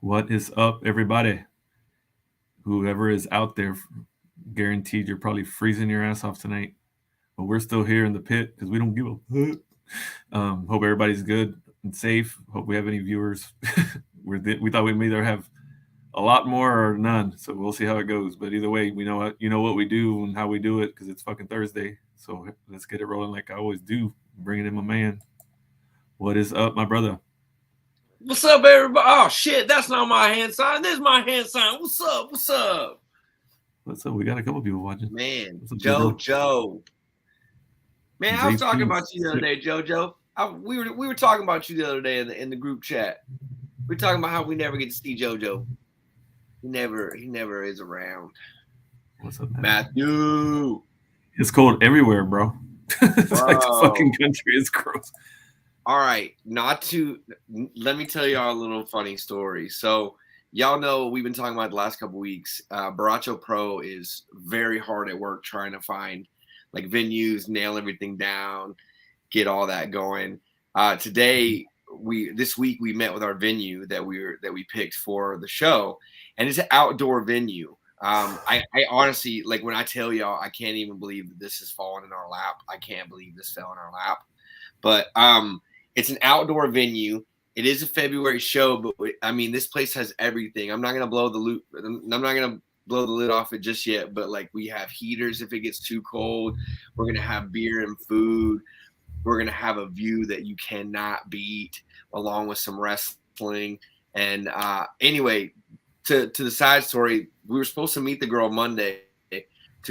What is up, everybody? Whoever is out there, guaranteed you're probably freezing your ass off tonight. But we're still here in the pit because we don't give a fuck. Hope everybody's good and safe. Hope we have any viewers. We thought we'd either have a lot more or none, so we'll see how it goes. But either way, we know what we do and how we do it because it's fucking Thursday. So let's get it rolling like I always do. Bringing in my man. What is up, my brother? What's up, everybody? Oh shit, that's not my hand sign. This is my hand sign. What's up? What's up? What's up? We got a couple people watching. Man, What's up, JoJo. Man, I was talking about you the other day, JoJo. We were talking about you the other day in the group chat. We were talking about how we never get to see JoJo. He never is around. What's up, man? Matthew? It's cold everywhere, bro. It's like the fucking country is gross. All right, let me tell y'all a little funny story. So y'all know we've been talking about the last couple weeks. Baracho Pro is very hard at work trying to find like venues, nail everything down, get all that going. This week we met with our venue that we picked for the show, and it's an outdoor venue. I honestly, like, when I tell y'all, I can't even believe that this has fallen in our lap. I can't believe this fell in our lap. But it's an outdoor venue. It is a February show, but I mean, this place has everything. I'm not gonna blow the lid off it just yet, but like, we have heaters if it gets too cold. We're gonna have beer and food. We're gonna have a view that you cannot beat, along with some wrestling. And anyway, to the side story, we were supposed to meet the girl Monday to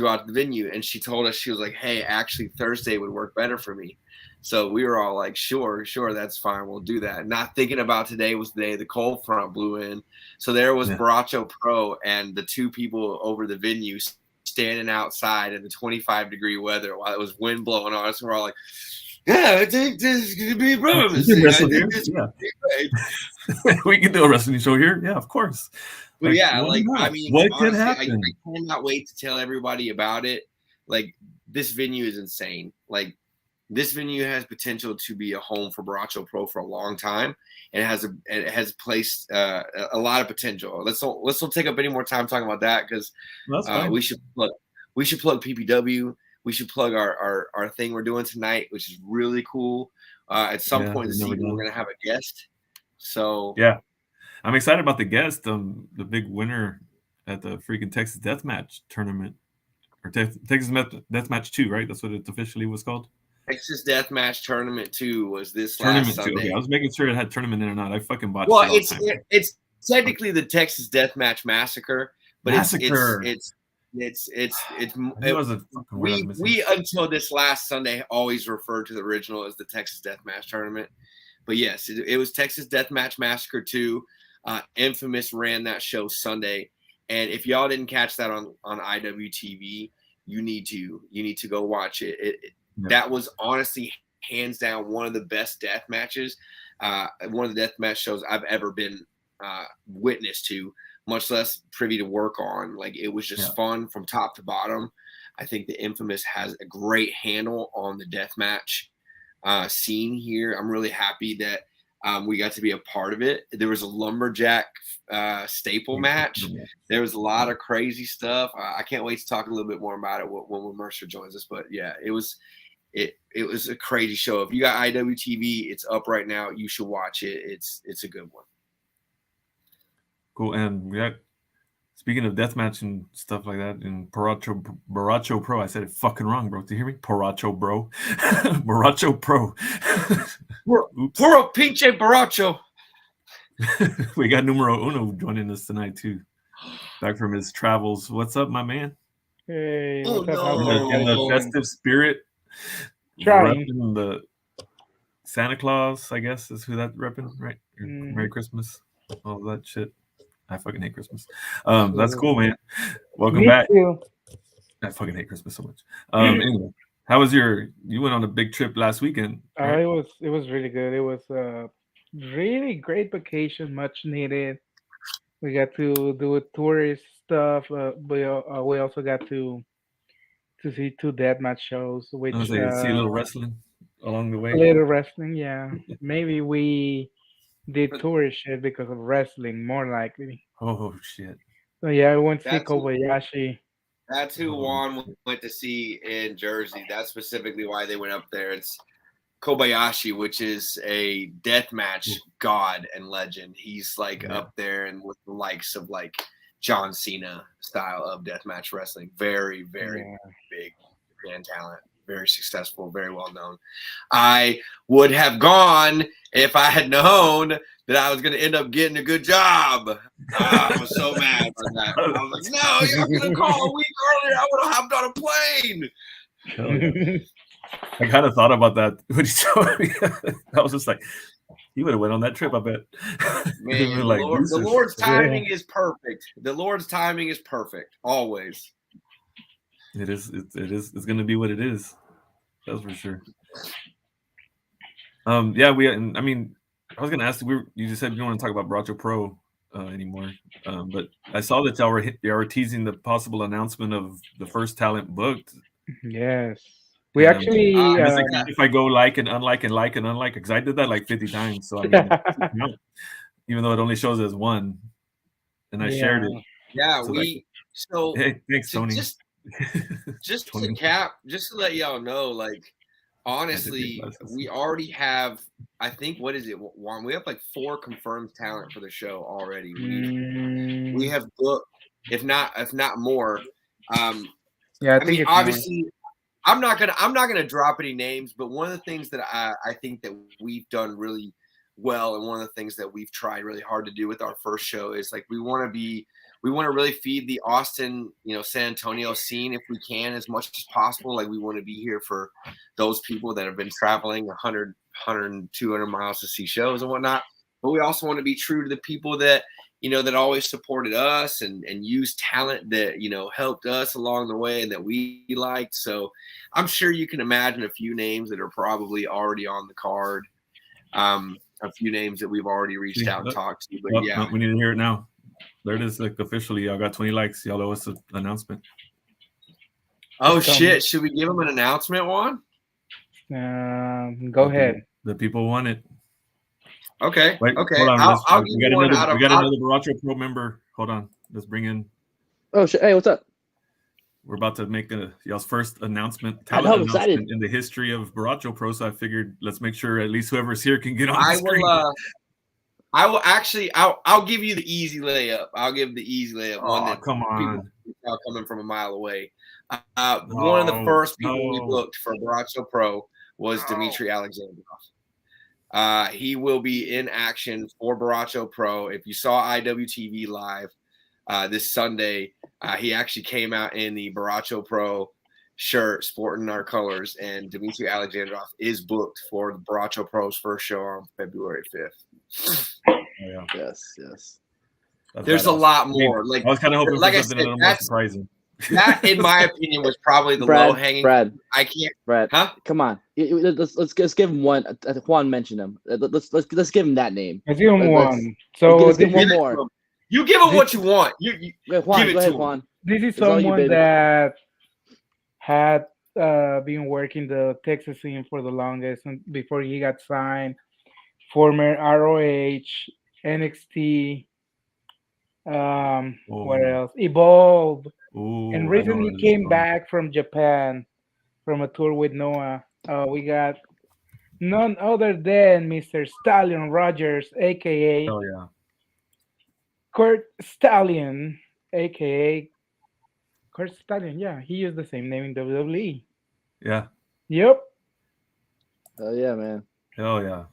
go out to the venue, and she told us, she was like, "Hey, actually Thursday would work better for me." So we were all like, sure, that's fine. We'll do that. Not thinking about today was the day the cold front blew in. So there was Baracho Pro and the two people over the venue standing outside in the 25-degree weather while it was wind blowing on us. And we're all like, yeah, I think this is going to be a problem. We can do a wrestling show here. Yeah, of course. But like, yeah, like, I mean, what honestly, could happen? I cannot wait to tell everybody about it. Like, this venue is insane. Like, this venue has potential to be a home for Baracho Pro for a long time, and it has placed a lot of potential. Let's don't take up any more time talking about that, because we should plug PPW. We should plug our thing we're doing tonight, which is really cool. At some point this evening, we're gonna have a guest. So yeah, I'm excited about the guest. The big winner at the freaking Texas Deathmatch tournament, or Texas Deathmatch 2, right? That's what it officially was called. Texas Deathmatch Tournament 2 was this last Sunday. Okay, I was making sure it had tournament in or not. I fucking botched it. It's technically the Texas Deathmatch Massacre, but we until this last Sunday always referred to the original as the Texas Deathmatch Tournament. But yes, it was Texas Deathmatch Massacre 2. Infamous ran that show Sunday, and if y'all didn't catch that on IWTV, you need to go watch it. That was honestly hands down one of the best death matches, one of the death match shows I've ever been witness to, much less privy to work on. Like, it was just fun from top to bottom. I think the Infamous has a great handle on the death match scene here. I'm really happy that we got to be a part of it. There was a lumberjack staple match. There was a lot of crazy stuff. I can't wait to talk a little bit more about it when Mercer joins us. But yeah, it was a crazy show. If you got IWTV, it's up right now. You should watch it. It's a good one. Cool. And we got, speaking of deathmatch and stuff like that, in Baracho Pro, I said it fucking wrong, bro. Do you hear me? Baracho Bro. Baracho Pro. Puro pinche Baracho. We got numero uno joining us tonight too, back from his travels. What's up, my man? Hey, in the festive spirit, repping the Santa Claus, I guess, is who that repping, right? Merry Christmas, all that shit. I fucking hate Christmas. That's cool, man. Welcome back. Too. I fucking hate Christmas so much. Anyway, how was you went on a big trip last weekend? Right? It was really good. It was a really great vacation, much needed. We got to do tourist stuff. We also got to see two deathmatch shows, which see a little wrestling along the way. A little wrestling, yeah. Maybe we did tour shit because of wrestling, more likely. Oh shit. So yeah, I went to see That's who, Kobayashi. that's who Oh, Juan shit. went to see in Jersey. That's specifically why they went up there. It's Kobayashi, which is a deathmatch god and legend. He's like Yeah. up there and with the likes of like John Cena style of deathmatch wrestling. Very, very Yeah. big Japan talent. Very successful, very well known. I would have gone if I had known that I was going to end up getting a good job. I was so mad about that. I was like, no, y'all could have called a week earlier. I would have hopped on a plane. Hell yeah. I kind of thought about that when he told me. I was just like, he would have went on that trip, I bet. Man, like, the deuces. Lord's timing is perfect. The Lord's timing is perfect, always. It is. It's going to be what it is. That's for sure. Yeah, I mean, I was going to ask you just said you don't want to talk about Bracho Pro anymore. But I saw that y'all were teasing the possible announcement of the first talent booked. Yes. We And actually is it if I go like and unlike and like and unlike? Because I did that like 50 times. So I mean, even though it only shows as one, and I shared yeah. it. Yeah, So like, so hey, thanks, to Tony. just to Tony. just to let y'all know, like honestly, we already have. I think what is it, Juan? We have like 4 confirmed talent for the show already. We have booked, if not more. Yeah, I I think mean, it's more. obviously, I'm not gonna drop any names, but one of the things that I think that we've done really well, and one of the things that we've tried really hard to do with our first show is like we want to really feed the Austin, San Antonio scene if we can as much as possible. Like we want to be here for those people that have been traveling 100, 200 miles to see shows and whatnot. But we also want to be true to the people that that always supported us and used talent that helped us along the way and that we liked. So I'm sure you can imagine a few names that are probably already on the card. A few names that we've already reached out and talked to. But yeah, we need to hear it now. There it is, like officially. Y'all got 20 likes. Y'all owe us an announcement. Oh shit! Should we give them an announcement, Juan? Go ahead. The people want it. Okay. Wait, okay. Hold on. I'll We give got one another. We got another Baracho Pro member. Hold on. Let's bring in. Oh shit! Hey, what's up? We're about to make y'all's first announcement, talent announcement in the history of Baracho Pro. So I figured let's make sure at least whoever's here can get on the screen. I will actually. I'll give you the easy layup. I'll give the easy layup. One that come on, people coming from a mile away. One of the first people we booked for Baracho Pro was Dmitry Alexandrov. He will be in action for Baracho Pro. If you saw IWTV live this Sunday, he actually came out in the Baracho Pro shirt, sporting our colors, and Dmitry Alexandrov is booked for the Baracho Pro's first show on February 5th. Yeah. Yes. There's a lot more. Like I was kind of hoping for something a little more surprising. That, in my opinion, was probably the low hanging. Brad, I can't. Brad, huh? Come on. Let's give him one. Juan mentioned him. Let's give him that name. Let's give him one. So let's give him one more. You give him what you want. Juan, give it go ahead, to Juan. him. This is someone that had been working the Texas scene for the longest before he got signed. Former ROH, NXT, what else? Evolve. And recently came back from Japan from a tour with Noah. We got none other than Mr. Stallion Rogers, aka Kurt Stallion, aka Kurt Stallion. Yeah, he used the same name in WWE. Yeah. Yep. Oh yeah, man. Hell yeah.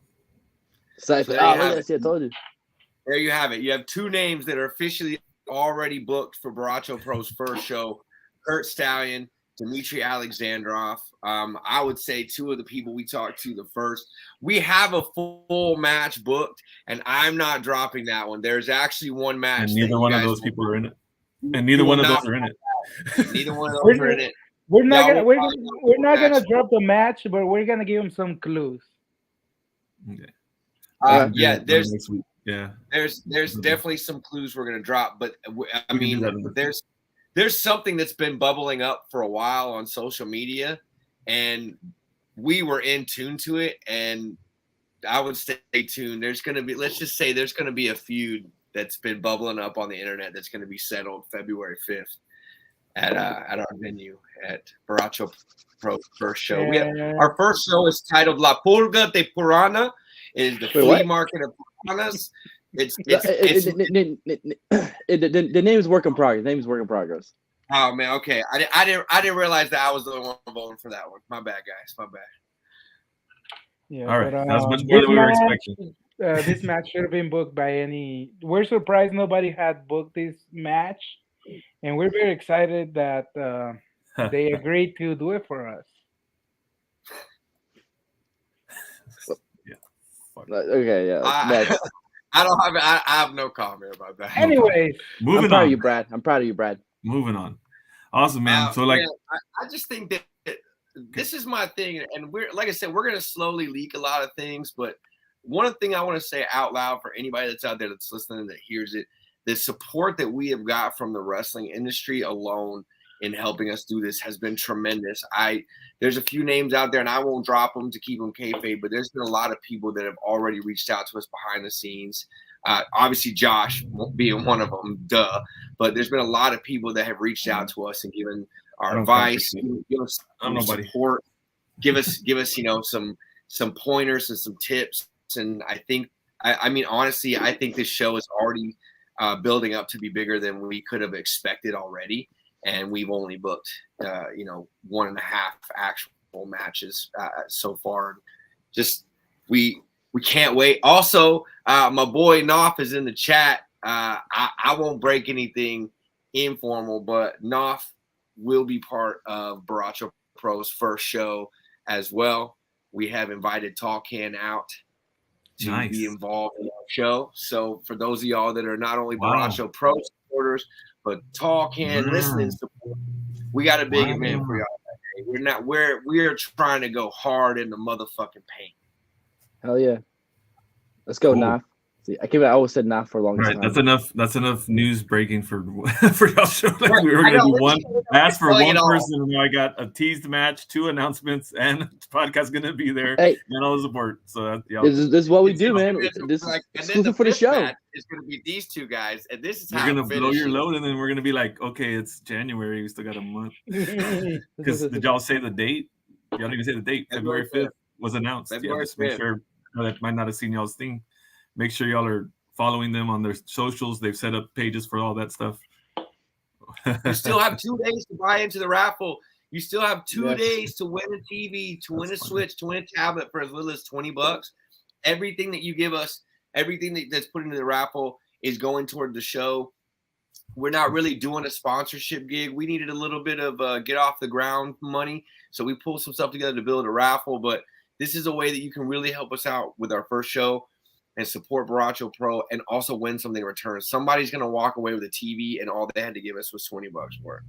So I told you. There you have it. You have 2 names that are officially already booked for Baracho Pro's first show: Kurt Stallion, Dmitry Alexandrov. I would say 2 of the people we talked to the first. We have a full match booked, and I'm not dropping that one. There's actually one match. And neither one of those people are in it. And neither one of those are in it. Neither one of those are in it. We're not gonna drop the match, but we're gonna give them some clues. Yeah, there's next week. Yeah, there's definitely some clues we're gonna drop, but I mean, there's something that's been bubbling up for a while on social media, and we were in tune to it, and I would stay tuned. There's going to be, let's just say there's going to be a feud that's been bubbling up on the internet that's going to be settled February 5th at our venue at Baracho Pro first show. We have, our first show is titled La Pulga de Purana. It is the flea market of piranhas. The name is work in progress. Name is work in progress. Oh man, okay. I didn't realize that I was the only one voting for that one. My bad, guys. My bad. Yeah, All right, but, that's much more than we were expecting. This match should have been booked by any. We're surprised nobody had booked this match, and we're very excited that they agreed to do it for us. Yeah. Okay, yeah. I have no comment about that. Anyways, I'm proud of you, Brad. I'm proud of you, Brad. Moving on. Awesome, man. So like, man, I just think that this is my thing, and we're like I said, we're gonna slowly leak a lot of things. But one thing I want to say out loud for anybody that's out there that's listening that hears it, the support that we have got from the wrestling industry alone in helping us do this has been tremendous. There's a few names out there, and I won't drop them to keep them kayfabe, but there's been a lot of people that have already reached out to us behind the scenes. Obviously, Josh being one of them, duh. But there's been a lot of people that have reached out to us and given our advice, give us some support, give us some pointers and some tips. And I mean, honestly, I think this show is already building up to be bigger than we could have expected already. And we've only booked, 1.5 actual matches so far. Just we can't wait. Also, my boy Knopf is in the chat. I won't break anything informal, but Knopf will be part of Baracho Pro's first show as well. We have invited Talkan out to be involved in our show. So for those of y'all that are not only Baracho Pro supporters, but Talkan listening support, we got a big event for y'all. We're trying to go hard in the motherfucking paint. Hell yeah. Let's go, Knopf. See, I always said Knopf for a long time. That's enough news breaking for y'all show. Like we were gonna do one. Ask for one person, and now I got a teased match, 2 announcements, and the podcast gonna be there, and all the support. So this is what we do, man. This is exclusive for the show. It's gonna be these 2 guys, and this is how you're gonna blow your load, and then we're gonna be like, okay, it's January, we still got a month. Because did y'all say the date? Y'all didn't even say the date. February 5th was announced. Just make sure that might not have seen y'all's thing. Make sure y'all are following them on their socials. They've set up pages for all that stuff. You still have 2 days to buy into the raffle. You still have 2 days to win a TV, to win a Switch, to win a tablet for as little as $20. Everything that you give us, everything that's put into the raffle is going toward the show. We're not really doing a sponsorship gig. We needed a little bit of get off the ground money. So we pulled some stuff together to build a raffle. But this is a way that you can really help us out with our first show and support Baracho Pro and also win something in return. Somebody's going to walk away with a TV, and all they had to give us was $20 for it.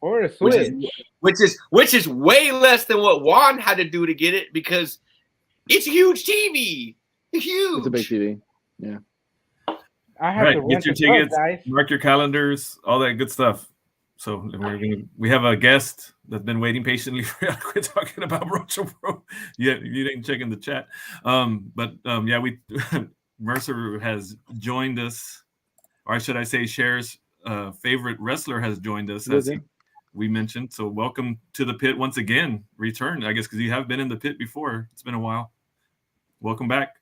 Or a Switch. Which is way less than what Juan had to do to get it, because it's a huge TV. It's huge. It's a big TV. Yeah. I have to get your tickets, mark your calendars, all that good stuff. So we have a guest that's been waiting patiently for you to quit talking about Baracho Pro. You didn't check in the chat. Mercer has joined us, or should I say Cher's favorite wrestler has joined us, as we mentioned. So welcome to the pit once again. Return, I guess, because you have been in the pit before. It's been a while. Welcome back.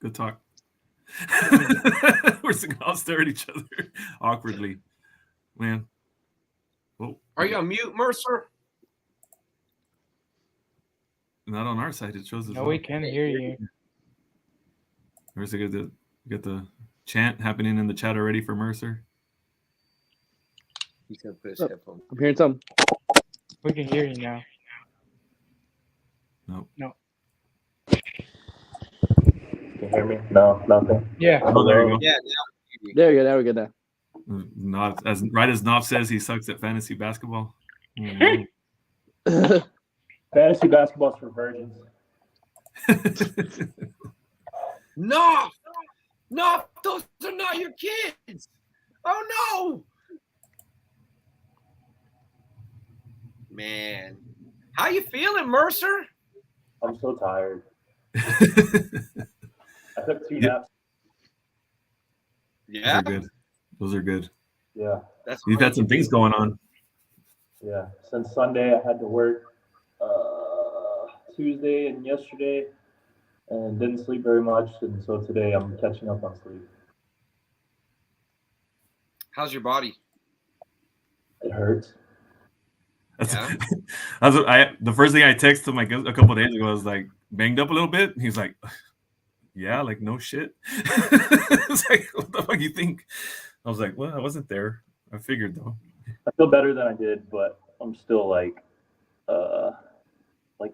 Good talk. We're all stare at each other awkwardly, man. Whoa. Are you on mute, Mercer? Not on our side. It shows us. No, we can hear you. Where's it? Get the chant happening in the chat already for Mercer. He's gonna put his headphones. I'm hearing something. We can hear you now. No. Can you hear me? No, nothing. Yeah. Oh, there you go. Yeah. There we go. There we go. Now. Not as Knopf says, he sucks at fantasy basketball. Mm-hmm. Fantasy basketball is for virgins. No, those are not your kids. Oh no, man. How you feeling, Mercer? I'm so tired. I took 2 Yep. naps. Those Yeah, are good. Those are good. Yeah, that's You've all had you some can things do. going on. yeah. Since Sunday, I had to work Tuesday and yesterday, and didn't sleep very much. And so today, I'm catching up on sleep. How's your body? It hurts. That's, Yeah. the first thing I texted him like a couple of days ago was like, banged up a little bit. He's like, yeah, like no shit. It's like, what the fuck you think? I was like, well, I wasn't there. I figured though. I feel better than I did, but I'm still like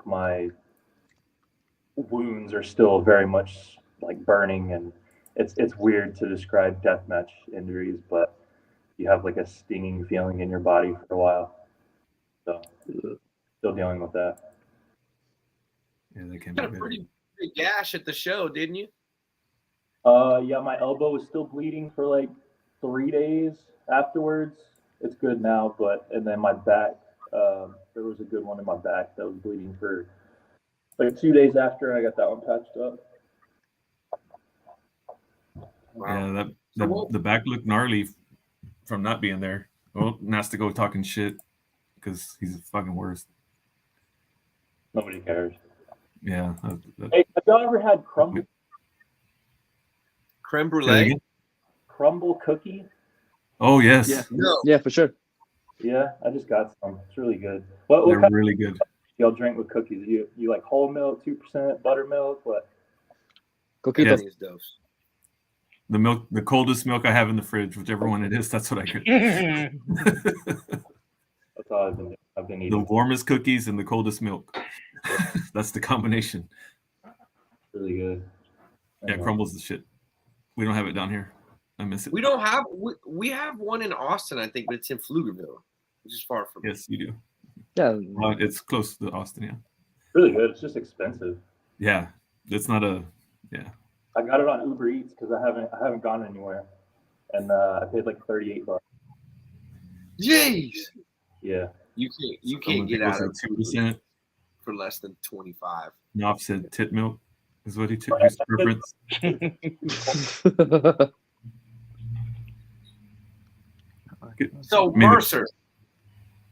my wounds are still very much like burning, and it's weird to describe deathmatch injuries, but you have like a stinging feeling in your body for a while. So still dealing with that. Yeah, that can't You be had a good. pretty big gash at the show, didn't you? Yeah, my elbow was still bleeding for like 3 days afterwards. It's good now, and then my back, there was a good one in my back that was bleeding for like 2 days after I got that one patched up. Wow. Yeah, So the back looked gnarly from not being there. Well, has to go talking shit because he's the fucking worst. Nobody cares. Yeah. Hey, have y'all ever had crumble creme Say that brulee? again? crumble cookie? Oh yes, Yeah, No. yeah, for sure. Yeah, I just got some. It's really good. What they're kind really good. of y'all drink with cookies? You like whole milk, 2% buttermilk? What? Coquitos. Yes. These dose. The milk, the coldest milk I have in the fridge, whichever one it is, that's what I get. That's all I've been doing. I've been The eating. warmest cookies and the coldest milk. That's the combination. Really good. Yeah, crumbles the shit. We don't have it down here. I miss it. We don't have we have one in Austin, I think, but it's in Pflugerville, which is far from. Yes, you do. Yeah, It's close to Austin. Yeah. Really good. It's just expensive. Yeah, it's not a. Yeah. I got it on Uber Eats because I haven't gone anywhere, and I paid like $38. Jeez. Yeah. You can't get out of 2%. for less than 25. Knopf said tit milk is what he took his preference. So I mean, Mercer,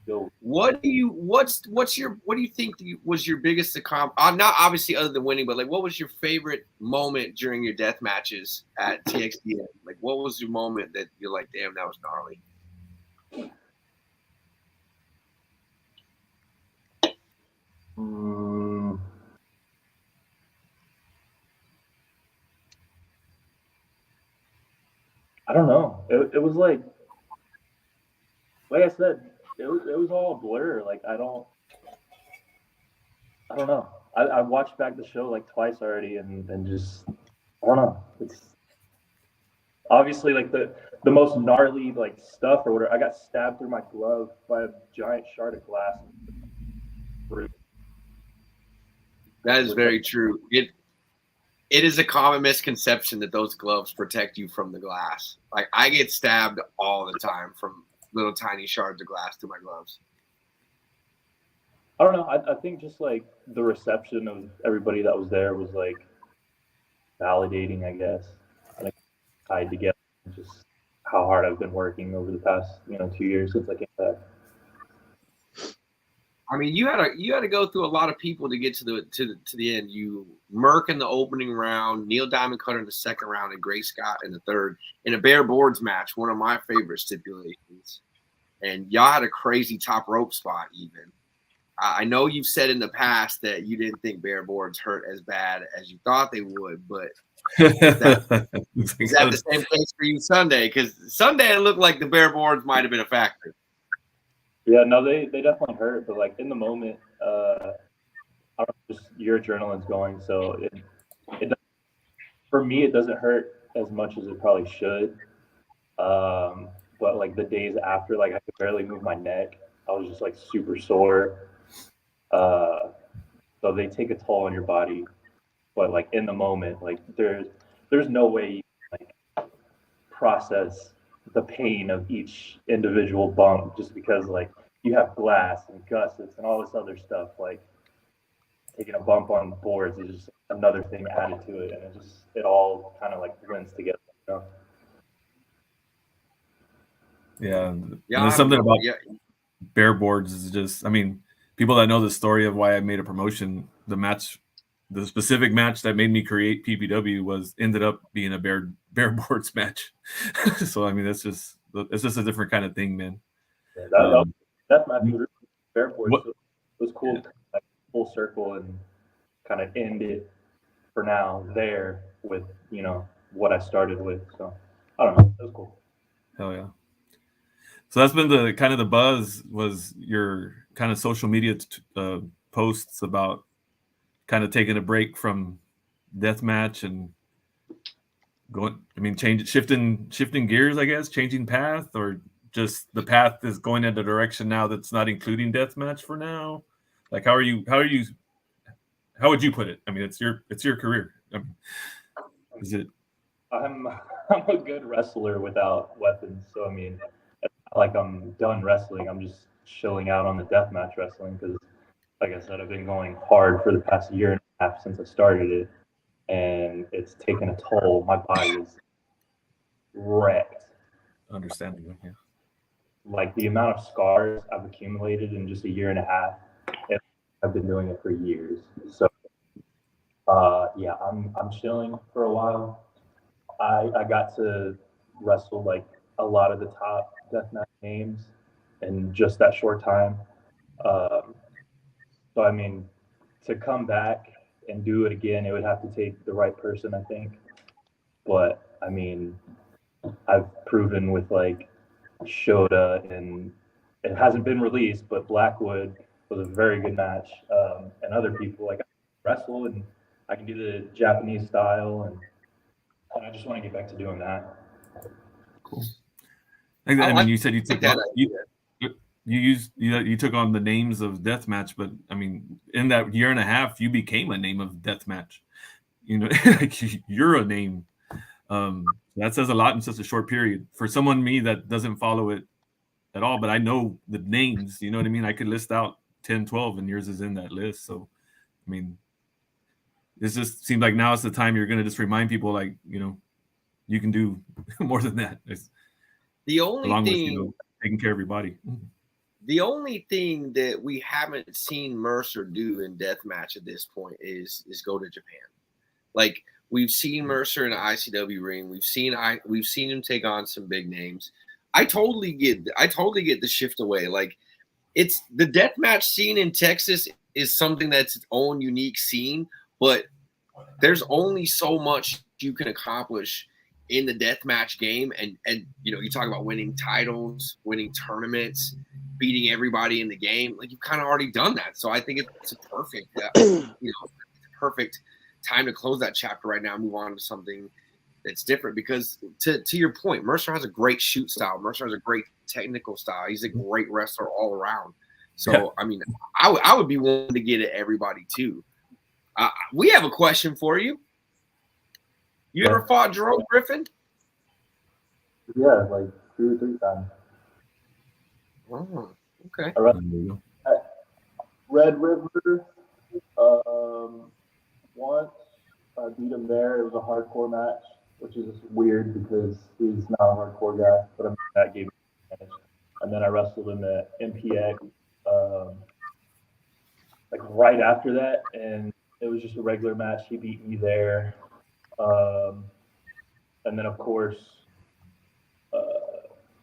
Yo, what do you think was your biggest accomplishment? Not obviously other than winning, but like what was your favorite moment during your death matches at TXDN? Like what was your moment that you're like, damn, that was gnarly? I don't know. It was like I said, it was all a blur. Like I don't know. I watched back the show like twice already, and just I don't know. It's obviously like the most gnarly like stuff or whatever. I got stabbed through my glove by a giant shard of glass. That is very true. It is a common misconception that those gloves protect you from the glass. Like I get stabbed all the time from little tiny shards of glass through my gloves. I don't know. I think just like the reception of everybody that was there was like validating, I guess, like tied together. Just how hard I've been working over the past 2 years since I came back. I mean, you had to go through a lot of people to get to the end. You Merck in the opening round, Neil Diamond Cutter in the second round, and Gray Scott in the third in a bare boards match, one of my favorite stipulations. And y'all had a crazy top rope spot even. I know you've said in the past that you didn't think bare boards hurt as bad as you thought they would, but is that the same case for you Sunday? Because Sunday it looked like the bare boards might have been a factor. Yeah, no, they definitely hurt, but like in the moment, I don't know, just your adrenaline's going, so it for me it doesn't hurt as much as it probably should. But like the days after, like I could barely move my neck. I was just like super sore. So they take a toll on your body, but like in the moment, like there's no way you can like process the pain of each individual bump just because like you have glass and gussets and all this other stuff. Like taking a bump on the boards is just another thing added to it, and it all kind of like blends together. You know? Yeah, and Yeah, there's something about yeah. bare boards is just, I mean, people that know the story of why I made a promotion, the specific match that made me create PPW ended up being a bare boards match. So I mean, it's just a different kind of thing, man. Yeah, that match was bare boards. What, so it was cool, like full circle and kind of end it for now there with what I started with. So I don't know, it was cool. hell yeah. So that's been the kind of the buzz, was your kind of social media posts about kind of taking a break from deathmatch and going, I mean, shifting gears, I guess, changing path, or just the path is going in a direction now that's not including deathmatch for now. Like, how would you put it? I mean, it's your career. I mean, is it? I'm a good wrestler without weapons, so I mean, it's not like I'm done wrestling. I'm just chilling out on the deathmatch wrestling because, like I said, I've been going hard for the past year and a half since I started it, and it's taken a toll. My body is wrecked. Understandable, yeah. Like the amount of scars I've accumulated in just a year and a half, I've been doing it for years. So, yeah, I'm chilling for a while. I got to wrestle like a lot of the top deathmatch names in just that short time. So I mean, to come back and do it again, it would have to take the right person, I think. But I mean, I've proven with like Shota, and it hasn't been released, but Blackwood was a very good match. And other people, like, I can wrestle and I can do the Japanese style, and I just want to get back to doing that. Cool. I mean, you said you took on, you took on the names of deathmatch, but I mean, in that year and a half, you became a name of deathmatch. You know, like you're a name. That says a lot in such a short period. For someone me that doesn't follow it at all, but I know the names. You know what I mean? I could list out 10, 12, and yours is in that list. So, I mean, it just seems like now is the time you're going to just remind people, like, you know, you can do more than that. It's, the only along thing, with, you know, taking care of your body. The only thing that we haven't seen Mercer do in deathmatch at this point is go to Japan. Like, we've seen Mercer in the ICW ring. We've seen him take on some big names. I totally get the shift away. Like, it's the deathmatch scene in Texas is something that's its own unique scene, but there's only so much you can accomplish in the deathmatch game. And you know, you talk about winning titles, winning tournaments, beating everybody in the game. Like, you've kind of already done that. So I think it's a perfect, perfect time to close that chapter right now and move on to something that's different. Because to your point, Mercer has a great shoot style. Mercer has a great technical style. He's a great wrestler all around. So, yeah. I mean, I would be willing to get at everybody too. We have a question for you. You ever fought Jerome Griffin? Yeah, like 2 or 3 times. Oh, okay. Red River, once I beat him there. It was a hardcore match, which is weird because he's not a hardcore guy, but I mean, that gave me an advantage. And then I wrestled him at MPX, like right after that, and it was just a regular match. He beat me there. And then, of course,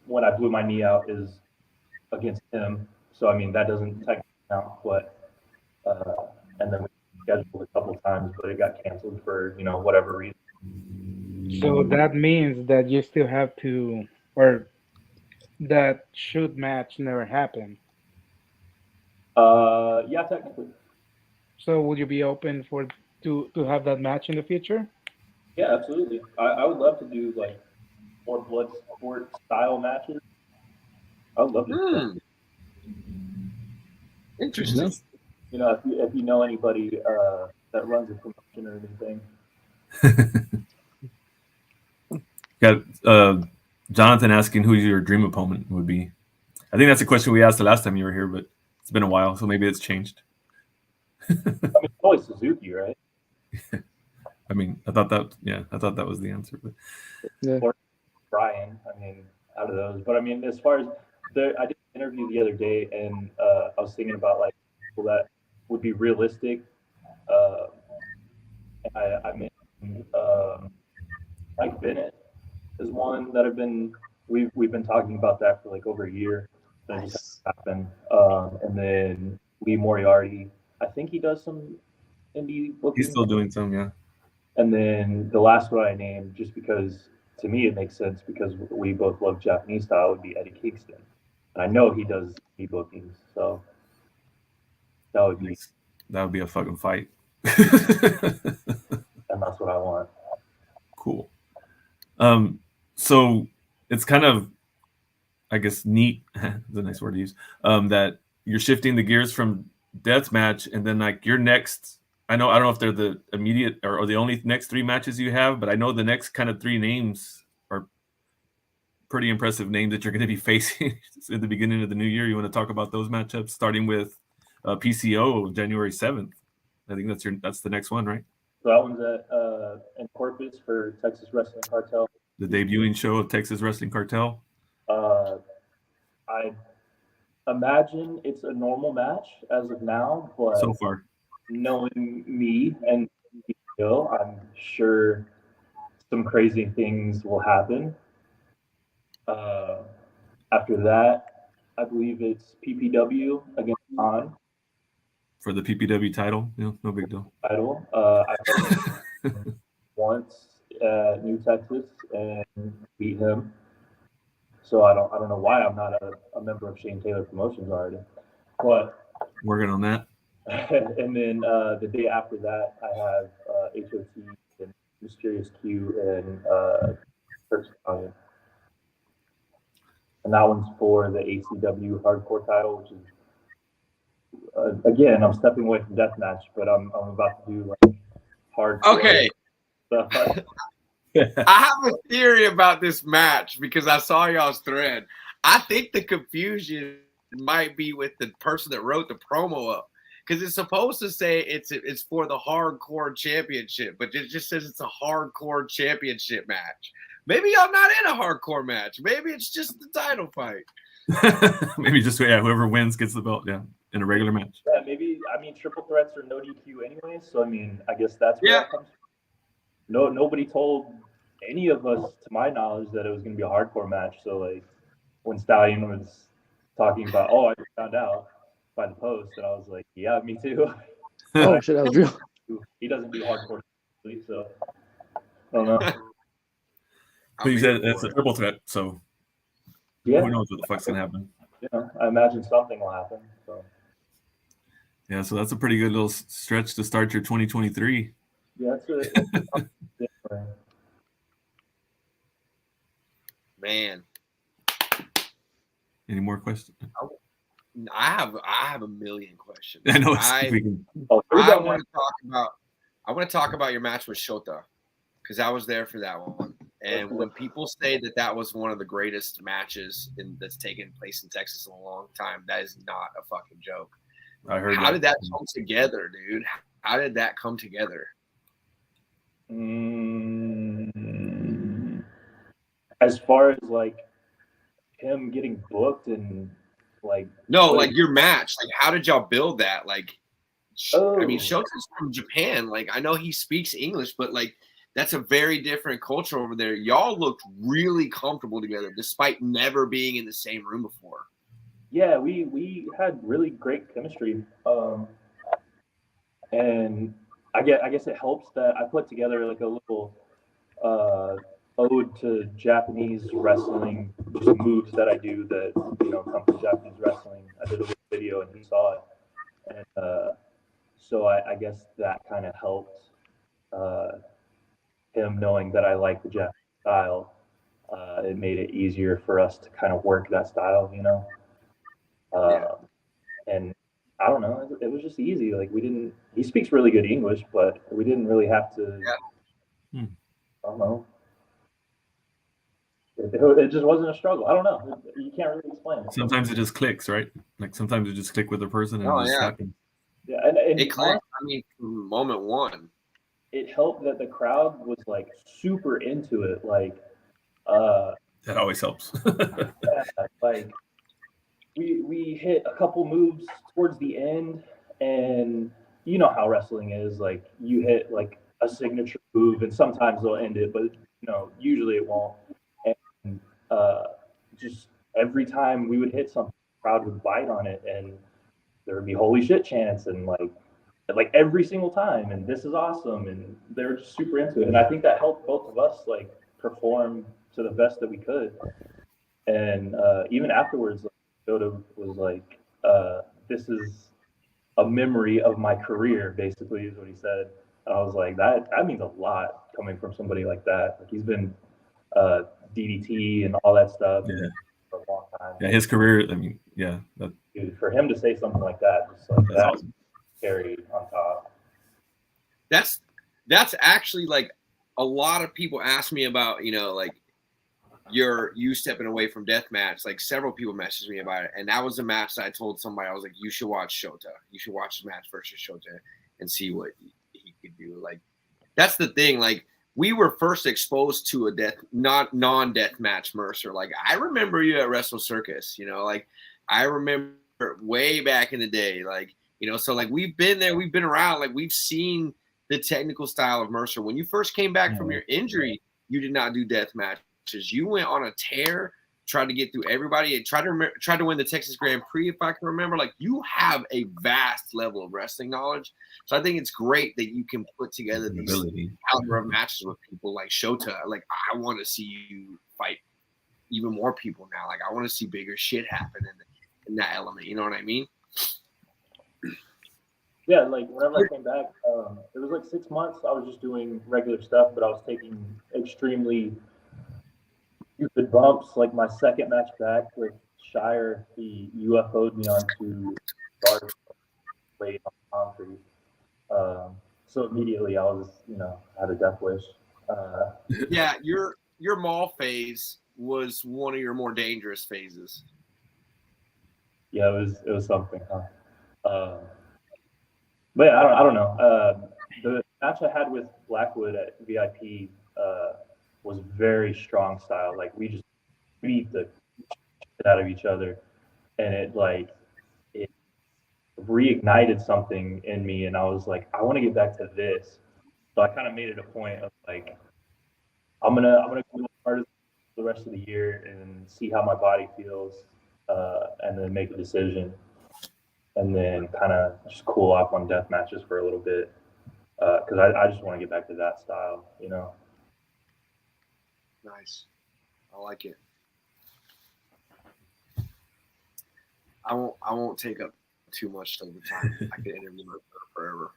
when I blew my knee out is against him. So, I mean, that doesn't technically count. But, and then we scheduled a couple times, but it got canceled for, you know, whatever reason. So that means that you still have to, or that shoot match never happened. Yeah, technically. So would you be open to have that match in the future? Yeah, absolutely. I would love to do like more blood sport style matches. I would love to do that. Interesting. You know, if you know anybody that runs a promotion or anything. Got Jonathan asking who your dream opponent would be. I think that's a question we asked the last time you were here, but it's been a while, so maybe it's changed. I mean, it's always Suzuki, right? I mean, I thought that was the answer. But Yeah. Or Brian. I mean, out of those. But I mean, as far as I did an interview the other day, and I was thinking about like people that would be realistic. I mentioned Mike Bennett is one that we've been talking about that for like over a year. That just happened. And then Lee Moriarty. I think he does some indie booking. he's still doing some, yeah. And then the last one I named, just because to me it makes sense because we both love Japanese style, would be Eddie Kingston. And I know he does e-bookings, so that would be a fucking fight. And that's what I want. Cool. So it's kind of, I guess, neat. Is a nice word to use. That you're shifting the gears from deathmatch, and then like your next. I don't know if they're the immediate or the only next 3 matches you have, but I know the next kind of 3 names are pretty impressive names that you're going to be facing at the beginning of the new year. You want to talk about those matchups, starting with PCO January 7th. I think that's the next one, right? So that one's in Corpus for Texas Wrestling Cartel. The debuting show of Texas Wrestling Cartel. I imagine it's a normal match as of now, but so far, knowing me and PCO, I'm sure some crazy things will happen. After that, I believe it's PPW against Han. For the PPW title, no big deal. Title. I once at New Texas and beat him. So I don't know why I'm not a member of Shane Taylor Promotions already. But working on that. And then the day after that, I have HOT and Mysterious Q and First Italian. And that one's for the ACW hardcore title, which is again, I'm stepping away from deathmatch, but I'm about to do like hardcore. Okay. Stuff. I have a theory about this match because I saw y'all's thread. I think the confusion might be with the person that wrote the promo up, because it's supposed to say it's for the hardcore championship, but it just says it's a hardcore championship match. Maybe y'all not in a hardcore match. Maybe it's just the title fight. Maybe just whoever wins gets the belt. Yeah, in a regular match. Yeah, maybe. I mean, triple threats are no DQ anyway, so I mean, I guess that's where that comes from. Nobody told any of us, to my knowledge, that it was going to be a hardcore match. So like, when Stallion was talking about, I just found out by the post, and I was like, yeah, me too. Oh shit, that was real. He doesn't do hardcore, so I don't know. But you said it's a triple threat, so yeah, who knows what the fuck's gonna happen? I imagine something will happen. So yeah, so that's a pretty good little stretch to start your 2023. Yeah, it's Man. Any more questions? I have a million questions. I know. I want to talk about your match with Shota, because I was there for that one. And when people say that was one of the greatest matches that's taken place in Texas in a long time, that is not a fucking joke. I heard. How did that come together, dude? How did that come together? As far as like him getting booked and like like your match, like how did y'all build that? Like, I mean, Shota's from Japan. Like, I know he speaks English, but like that's a very different culture over there. Y'all looked really comfortable together, despite never being in the same room before. Yeah, we had really great chemistry, and I guess it helps that I put together like a little ode to Japanese wrestling, just moves that I do that come from Japanese wrestling. I did a little video and he saw it, and so I guess that kind of helped him knowing that I like the Japanese style. It made it easier for us to kind of work that style, and I don't know, it was just easy. Like he speaks really good English, but we didn't really have to, I don't know. it just wasn't a struggle. I don't know. You can't really explain it. Sometimes it just clicks, right? Like sometimes it just click with a person and Oh, it just yeah. happens. Yeah, and It clicked. I mean, from moment one. it helped that the crowd was like super into it. Like, That always helps. like we hit a couple moves towards the end, and you know how wrestling is. Like, you hit like a signature move, and sometimes they'll end it, but usually it won't. And just every time we would hit something, the crowd would bite on it, and there would be holy shit chants, and like every single time, and this is awesome, and they're just super into it. And I think that helped both of us like perform to the best that we could. And even afterwards, Yoda was like, "This is a memory of my career," basically, is what he said. And I was like, that means a lot coming from somebody like that. Like, he's been DDT and all that stuff for a long time. Yeah, his career. I mean, yeah, Dude, for him to say something like that, just like that's that, awesome. carry on top. That's actually like a lot of people ask me about, like you stepping away from deathmatch. Like, several people messaged me about it, and that was a match that I told somebody. I was like, you should watch Shota. You should watch the match versus Shota and see what he could do. Like, that's the thing. Like, we were first exposed to a non-deathmatch Mercer. Like, I remember you at Wrestle Circus. Like, I remember way back in the day. Like, so like we've been there, we've been around. Like, we've seen the technical style of Mercer. When you first came back from your injury, you did not do death matches. You went on a tear, tried to get through everybody, and tried to win the Texas Grand Prix, if I can remember. Like, you have a vast level of wrestling knowledge. So I think it's great that you can put together these caliber of matches with people like Shota. Like, I want to see you fight even more people now. Like, I want to see bigger shit happen in that element. You know what I mean? Yeah, like whenever I came back, it was like 6 months. I was just doing regular stuff, but I was taking extremely stupid bumps. Like, my second match back with Shire, he UFO'd me onto guard weight on concrete. So immediately I was, had a death wish. Yeah, your mall phase was one of your more dangerous phases. Yeah, it was something, huh? But yeah, I don't know. The match I had with Blackwood at VIP was very strong style. Like, we just beat the shit out of each other, and it reignited something in me, and I was like, I want to get back to this. So I kind of made it a point of like, I'm gonna go hard the rest of the year and see how my body feels, and then make a decision, and then kind of just cool off on death matches for a little bit, because I just want to get back to that style, Nice. I like it. I won't take up too much of the time. I could interview her forever.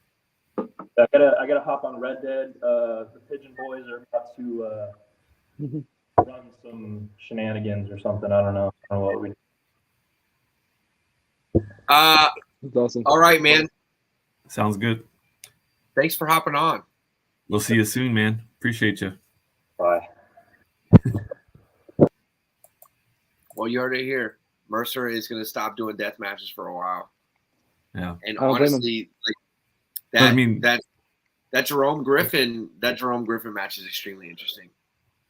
I gotta hop on Red Dead. The Pigeon Boys are about to run some shenanigans or something. I don't know what we. That's awesome. All right, man. Sounds good. Thanks for hopping on. We'll see you soon, man. Appreciate you. Bye. Well, you heard it here. Mercer is going to stop doing death matches for a while. Yeah. And honestly, that Jerome Griffin match is extremely interesting.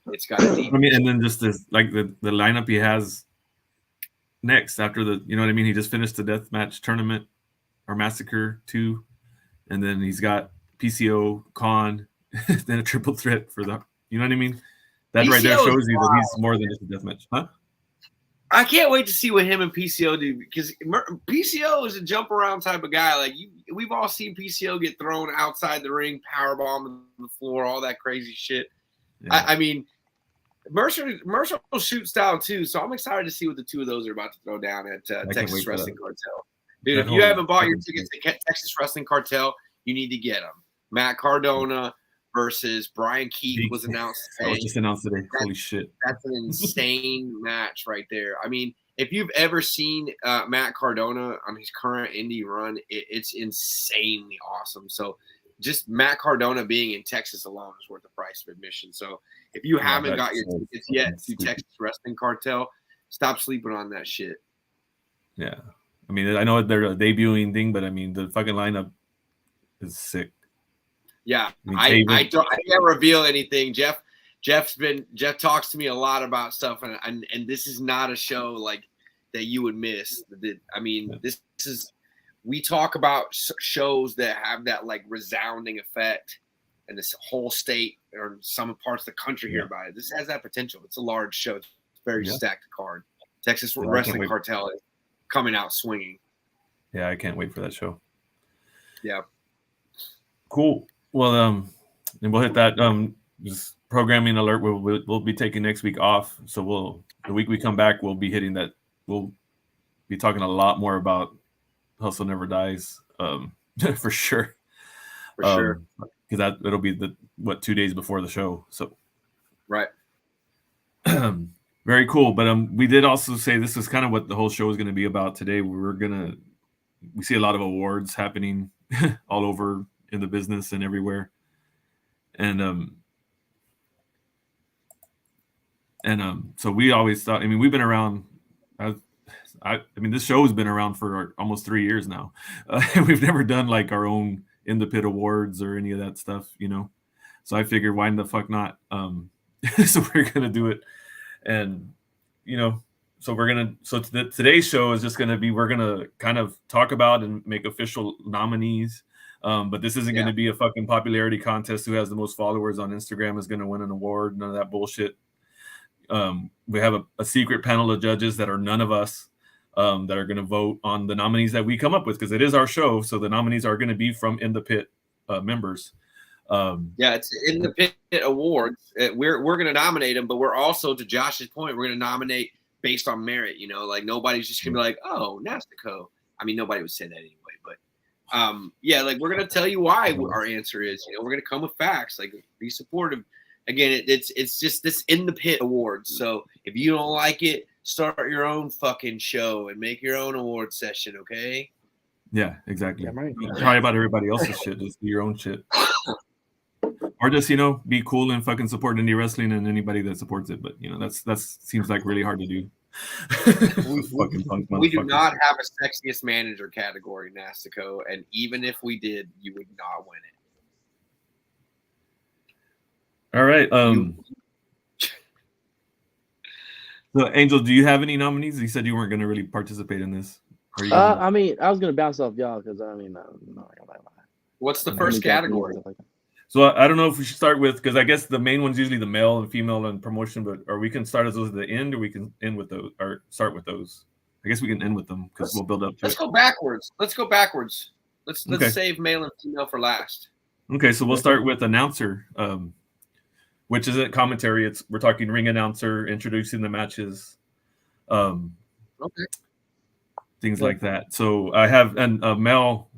It's got a deep. And then just this, like the lineup he has next after the, you know what I mean? He just finished the death match tournament or Massacre 2, and then he's got PCO, Con, then a triple threat for the, you know what I mean? That PCO right there shows you that he's more than just a death match, huh? I can't wait to see what him and PCO do, because PCO is a jump around type of guy. Like, we've all seen PCO get thrown outside the ring, powerbomb on the floor, all that crazy shit. Yeah. I mean, Mercer will shoot style too, so I'm excited to see what the two of those are about to throw down at Texas Wrestling Cartel. Dude, if you haven't bought your tickets to Texas Wrestling Cartel, you need to get them. Matt Cardona versus Brian Keith was announced today. That was just announced today. Holy shit. That's an insane match right there. I mean, if you've ever seen Matt Cardona on his current indie run, it's insanely awesome. So just Matt Cardona being in Texas alone is worth the price of admission. So if you haven't got your tickets yet to Texas Wrestling Cartel, stop sleeping on that shit. Yeah. I mean, I know they're a debuting thing, but I mean, the fucking lineup is sick. Yeah. I can't reveal anything. Jeff talks to me a lot about stuff, and this is not a show like that you would miss. I mean, this is, we talk about shows that have that like resounding effect, and this whole state or some parts of the country hear about it. This has that potential. It's a large show. It's a very stacked card. Texas Wrestling Cartel is coming out swinging. Yeah, I can't wait for that show. Yeah. Cool. Well, and we'll hit that. Just programming alert. We'll be taking next week off. So the week we come back, we'll be hitting that. We'll be talking a lot more about Hustle Never Dies, for sure. For sure. Because it'll be 2 days before the show. So. Right. Very cool. But we did also say this is kind of what the whole show is going to be about today. We see a lot of awards happening all over in the business and everywhere. And so we always thought, I mean, we've been around, I mean, this show has been around for almost 3 years now. We've never done like our own In the Pit awards or any of that stuff, you know? So I figured, why the fuck not? So we're going to do it. And, you know, so today's show is just going to be, we're going to kind of talk about and make official nominees. But this isn't going to be a fucking popularity contest. Who has the most followers on Instagram is going to win an award. None of that bullshit. We have a secret panel of judges that are none of us, that are going to vote on the nominees that we come up with, because it is our show. So the nominees are going to be from In the Pit members. It's In the Pit awards. We're going to nominate them, but we're also, to Josh's point, we're going to nominate based on merit. You know, like nobody's just going to be like, oh, Nastico. I mean, nobody would say that anyway, but like we're going to tell you why our answer is. You know, we're going to come with facts, like be supportive. Again, it's just this In the Pit awards. So if you don't like it, start your own fucking show and make your own award session, okay? Yeah, exactly. Don't try about everybody else's shit. Just do your own shit. Or just, you know, be cool and fucking support indie wrestling and anybody that supports it. But, you know, that seems like really hard to do. We do not have a sexiest manager category, Nastico, and even if we did, you would not win it. All right. So, Angel, do you have any nominees? You said you weren't going to really participate in this. I mean, I was going to bounce off y'all because, I mean, no. What's the first category? So I don't know if we should start with, because I guess the main one's usually the male and female and promotion, or we can start as those at the end, or we can end with those, or start with those. I guess we can end with them because we'll build up to Let's go backwards. Let's save male and female for last. Okay, so we'll start with announcer, which isn't commentary. We're talking ring announcer, introducing the matches, things like that. So I have, and Mel,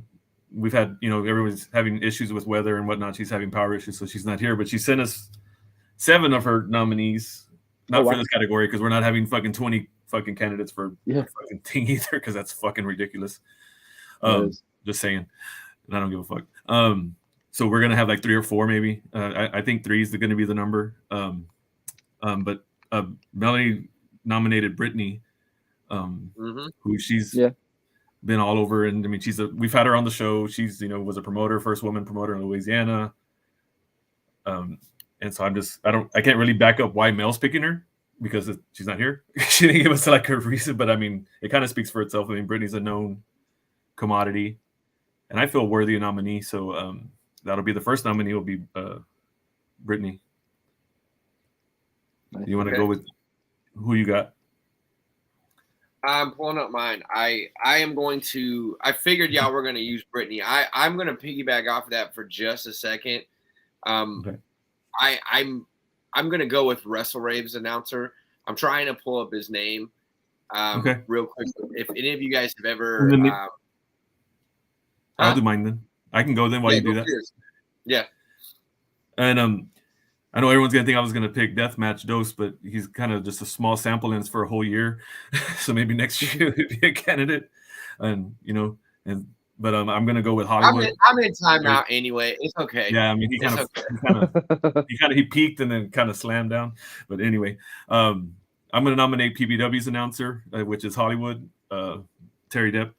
we've had, you know, everyone's having issues with weather and whatnot. She's having power issues, so she's not here. But she sent us 7 of her nominees, not for this category, because we're not having fucking 20 fucking candidates for fucking thing either, because that's fucking ridiculous. Just saying, and I don't give a fuck. So we're gonna have like 3 or 4 maybe. I think 3 is going to be the number. But Melanie nominated Brittany, who she's been all over, and I mean we've had her on the show. She's, you know, was a promoter, first woman promoter in Louisiana. And so I can't really back up why Mel's picking her, because she's not here. She didn't give us like a reason, but I mean it kind of speaks for itself. I mean, Brittany's a known commodity, and I feel worthy a nominee. So that'll be the first nominee. Will be Brittany. You want to go with who you got? I'm pulling up mine. I figured y'all were going to use Brittany. I'm going to piggyback off of that for just a second. I'm going to go with WrestleRave's announcer. I'm trying to pull up his name real quick. If any of you guys have ever... I'll do mine then. I can go then while you do that. Yeah. And I know everyone's gonna think I was gonna pick Deathmatch Dose, but he's kind of just a small sample and it's for a whole year. So maybe next year he'd be a candidate. And you know, and But I'm gonna go with Hollywood. I'm in timeout anyway. It's okay. Yeah, I mean he peaked and then kind of slammed down. But anyway, I'm gonna nominate PBW's announcer, which is Hollywood. Terry Depp.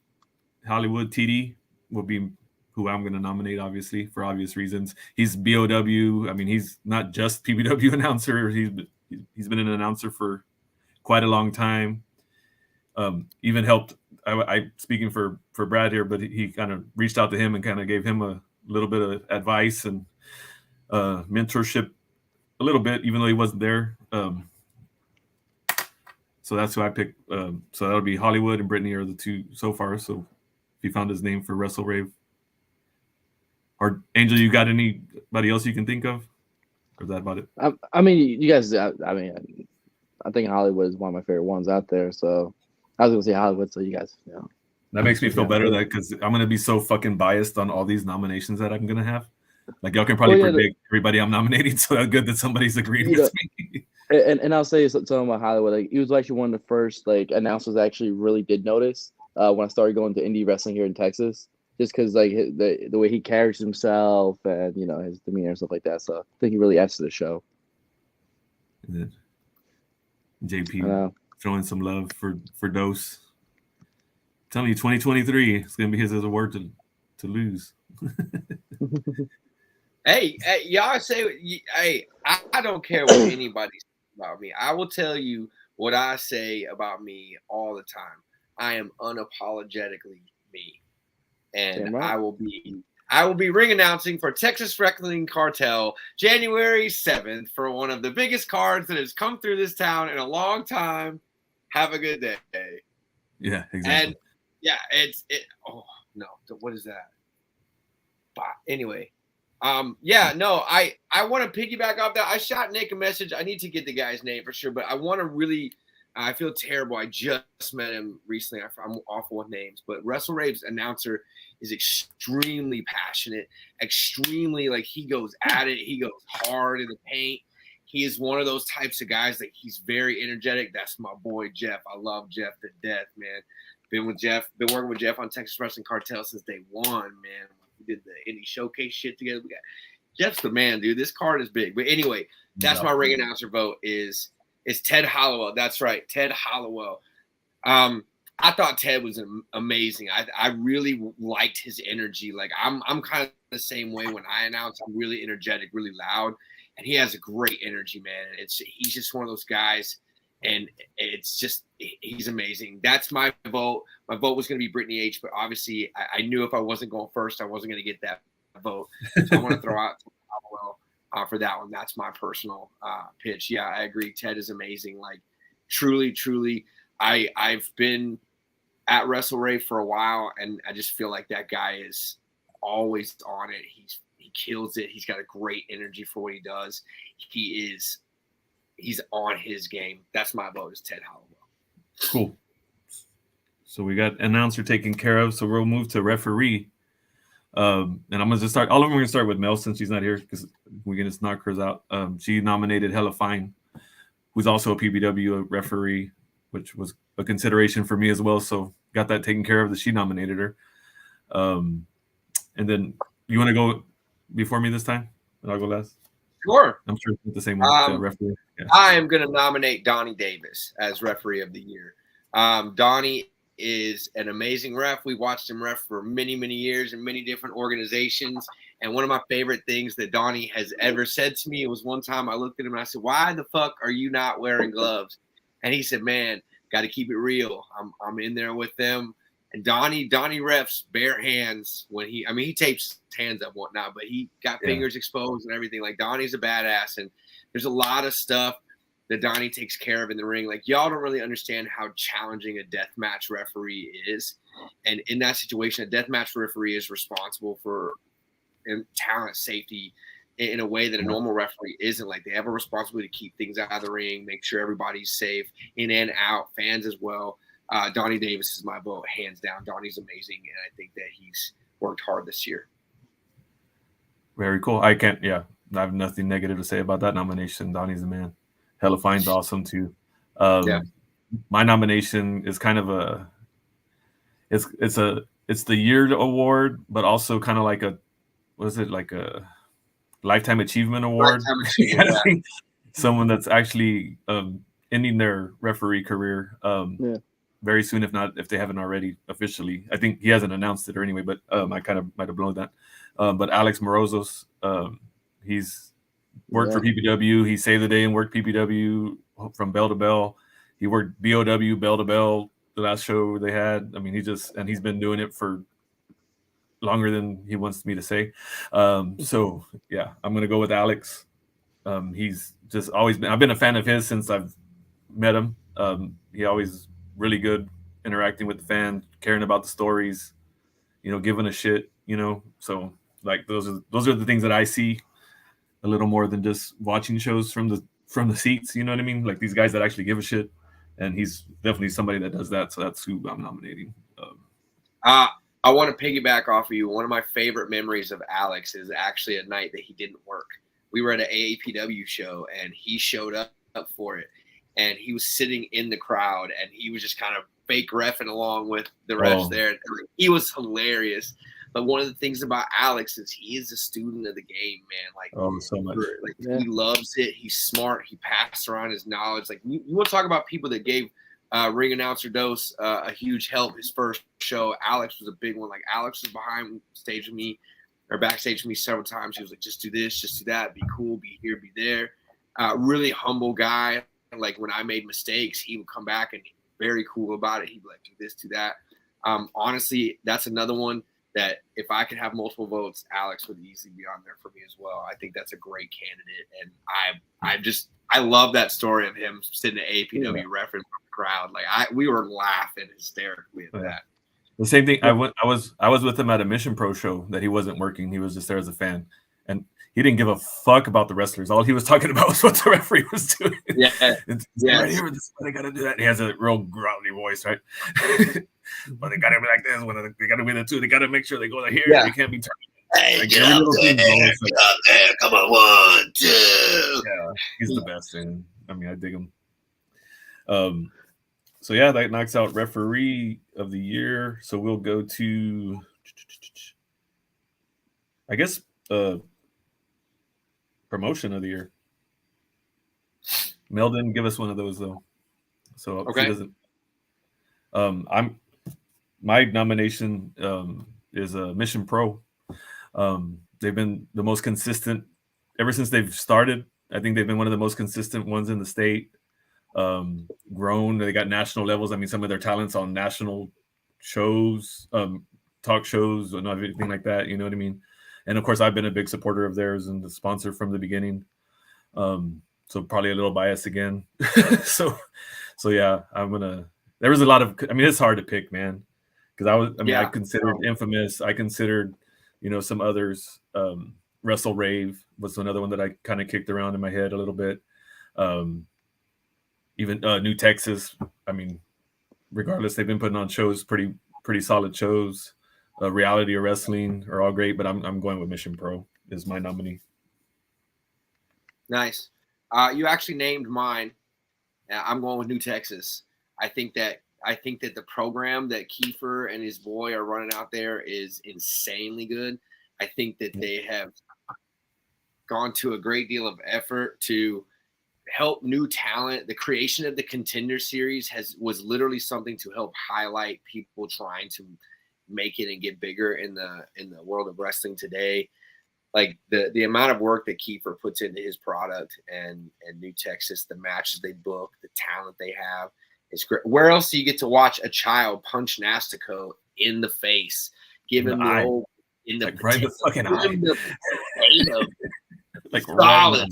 Hollywood TD will be who I'm gonna nominate, obviously, for obvious reasons. He's BOW. I mean, he's not just PBW announcer. He's been an announcer for quite a long time. Even helped. I speaking for Brad here, but he kind of reached out to him and kind of gave him a little bit of advice and mentorship, a little bit, even though he wasn't there. So that's who I picked. So that'll be Hollywood and Brittany are the two so far. So if he found his name for Wrestle Rave, or Angel, you got anybody else you can think of? Or is that about it? I mean, you guys. I mean, I think Hollywood is one of my favorite ones out there. So I was gonna say Hollywood. So you guys, That makes me feel better because I'm gonna be so fucking biased on all these nominations that I'm gonna have. Like y'all can probably predict everybody I'm nominating, so that's good that somebody's agreed with me. And I'll say something about Hollywood. Like, he was actually one of the first announcers I actually really did notice when I started going to indie wrestling here in Texas. Just because the way he carries himself and his demeanor and stuff like that. So I think he really adds to the show. JP throwing some love for Dose. I'm telling you, 2023 it's gonna be his award to lose. Hey, y'all say, hey, I don't care what anybody says about me. I will tell you what I say about me all the time. I am unapologetically me. And right. I will be ring announcing for Texas Wrestling Cartel January 7th for one of the biggest cards that has come through this town in a long time. Have a good day. Yeah, exactly. And yeah, oh no, what is that? But anyway, I want to piggyback off that. I shot Nick a message. I need to get the guy's name for sure, but I want to really. I feel terrible. I just met him recently. I'm awful with names, but Wrestle Rave's announcer is extremely passionate, extremely he goes at it. He goes hard in the paint. He is one of those types of guys that he's very energetic. That's my boy Jeff. I love Jeff to death, man. Been working with Jeff on Texas Wrestling Cartel since day one, man. We did the indie showcase shit together. Jeff's the man, dude. This card is big. But anyway, that's my ring announcer vote is Ted Hollowell. That's right, Ted Hollowell. I thought Ted was amazing. I really liked his energy. I'm kind of the same way when I announce. I'm really energetic, really loud, and he has a great energy, man. He's just one of those guys, and he's amazing. That's my vote. My vote was going to be Brittany H, but obviously I knew if I wasn't going first, I wasn't going to get that vote. So I want to throw out Hollowell. For that one. That's my personal pitch. Yeah, I agree. Ted is amazing. Truly, I've been at Wrestle Rave for a while, and I just feel like that guy is always on it. He kills it. He's got a great energy for what he does. He's on his game. That's my vote is Ted Hollowell. Cool. So we got announcer taken care of. So we'll move to referee. And I'm gonna just start. All of them are gonna start with Mel since she's not here because we're gonna knock hers out. She nominated Hella Fine, who's also a PBW referee, which was a consideration for me as well. So got that taken care of. That she nominated her. And then you want to go before me this time, and I'll go last. Sure. I'm sure it's the same one. Referee. Yeah. I am gonna nominate Donnie Davis as referee of the year. Donnie is an amazing ref. We watched him ref for many, many years in many different organizations. And one of my favorite things that Donnie has ever said to me was one time I looked at him and I said, "Why the fuck are you not wearing gloves?" And he said, "Man, got to keep it real. I'm in there with them." And Donnie refs bare hands when he tapes his hands up and whatnot, but he got fingers exposed and everything. Donnie's a badass. And there's a lot of stuff that Donnie takes care of in the ring. Y'all don't really understand how challenging a deathmatch referee is. And in that situation, a deathmatch referee is responsible for talent safety in a way that a normal referee isn't. They have a responsibility to keep things out of the ring, make sure everybody's safe, in and out, fans as well. Donnie Davis is my vote, hands down. Donnie's amazing, and I think that he's worked hard this year. Very cool. I have nothing negative to say about that nomination. Donnie's the man. Hella Fine's awesome too. My nomination is kind of it's it's the year award, but also kind of like a like a lifetime achievement award. Lifetime achievement, I think someone that's actually ending their referee career very soon, if they haven't already officially. I think he hasn't announced it or anyway, but I kind of might have blown that. But Alex Morozos, he's worked for PPW. He saved the day and worked PPW from bell to bell. He worked BOW, bell to bell, the last show they had. I mean, he's been doing it for longer than he wants me to say. So yeah, I'm gonna go with Alex. He's just always been. I've been a fan of his since I've met him. He always really good interacting with the fan, caring about the stories, giving a shit, So like those are the things that I see a little more than just watching shows from the seats. You know what I mean? Like these guys that actually give a shit, and he's definitely somebody that does that. So that's who I'm nominating. I want to piggyback off of you. One of my favorite memories of Alex is actually a night that he didn't work. We were at an AAPW show, and he showed up for it. And he was sitting in the crowd, and he was just kind of fake reffing along with the refs there. And he was hilarious. But one of the things about Alex is he is a student of the game, man. Like, so much. He loves it. He's smart. He passes around his knowledge. Like, you want to talk about people that gave ring announcer Dose a huge help his first show. Alex was a big one. Like, Alex was backstage with me several times. He was like, just do this, just do that, be cool, be here, be there. Really humble guy. Like when I made mistakes, he would come back and very cool about it. He'd be like, do this, do that. Honestly, that's another one that if I could have multiple votes, Alex would easily be on there for me as well. I think that's a great candidate. And I love that story of him sitting at APW reference from the crowd. Like we were laughing hysterically at that. The same thing. I was with him at a Mission Pro show that he wasn't working. He was just there as a fan. And he didn't give a fuck about the wrestlers. All he was talking about was what the referee was doing. Yeah. Right here, this they gotta do that. And he has a real growly voice, right? But they gotta be like this. When they gotta be the two, they gotta make sure they go here. Yeah. They can't be turning. Hey, like, get out there. Come on, 1, 2. Yeah, he's the best. And I mean, I dig him. So yeah, that knocks out referee of the year. So we'll go to, I guess, promotion of the year. Mel didn't give us one of those though, so okay. He doesn't. My nomination is Mission Pro. They've been the most consistent ever since they've started. I think they've been one of the most consistent ones in the state. Grown, they got national levels. I mean, some of their talents on national shows, talk shows, or not anything like that. You know what I mean? And of course, I've been a big supporter of theirs and the sponsor from the beginning. So probably a little biased again. so yeah, there was a lot of, I mean, it's hard to pick, man. Because I considered Infamous. I considered, some others. Wrestle Rave was another one that I kind of kicked around in my head a little bit. Even New Texas. I mean, regardless, they've been putting on shows, pretty solid shows. Reality or wrestling are all great, but I'm going with Mission Pro is my nominee. Nice. You actually named mine. I'm going with New Texas. I think that the program that Kiefer and his boy are running out there is insanely good. I think that they have gone to a great deal of effort to help new talent. The creation of the Contender Series was literally something to help highlight people trying to make it and get bigger in the world of wrestling today. Like the amount of work that Kiefer puts into his product and New Texas, the matches they book, the talent they have, it's great. Where else do you get to watch a child punch Nastico in the face, give him the old in the right the fucking eye, like solid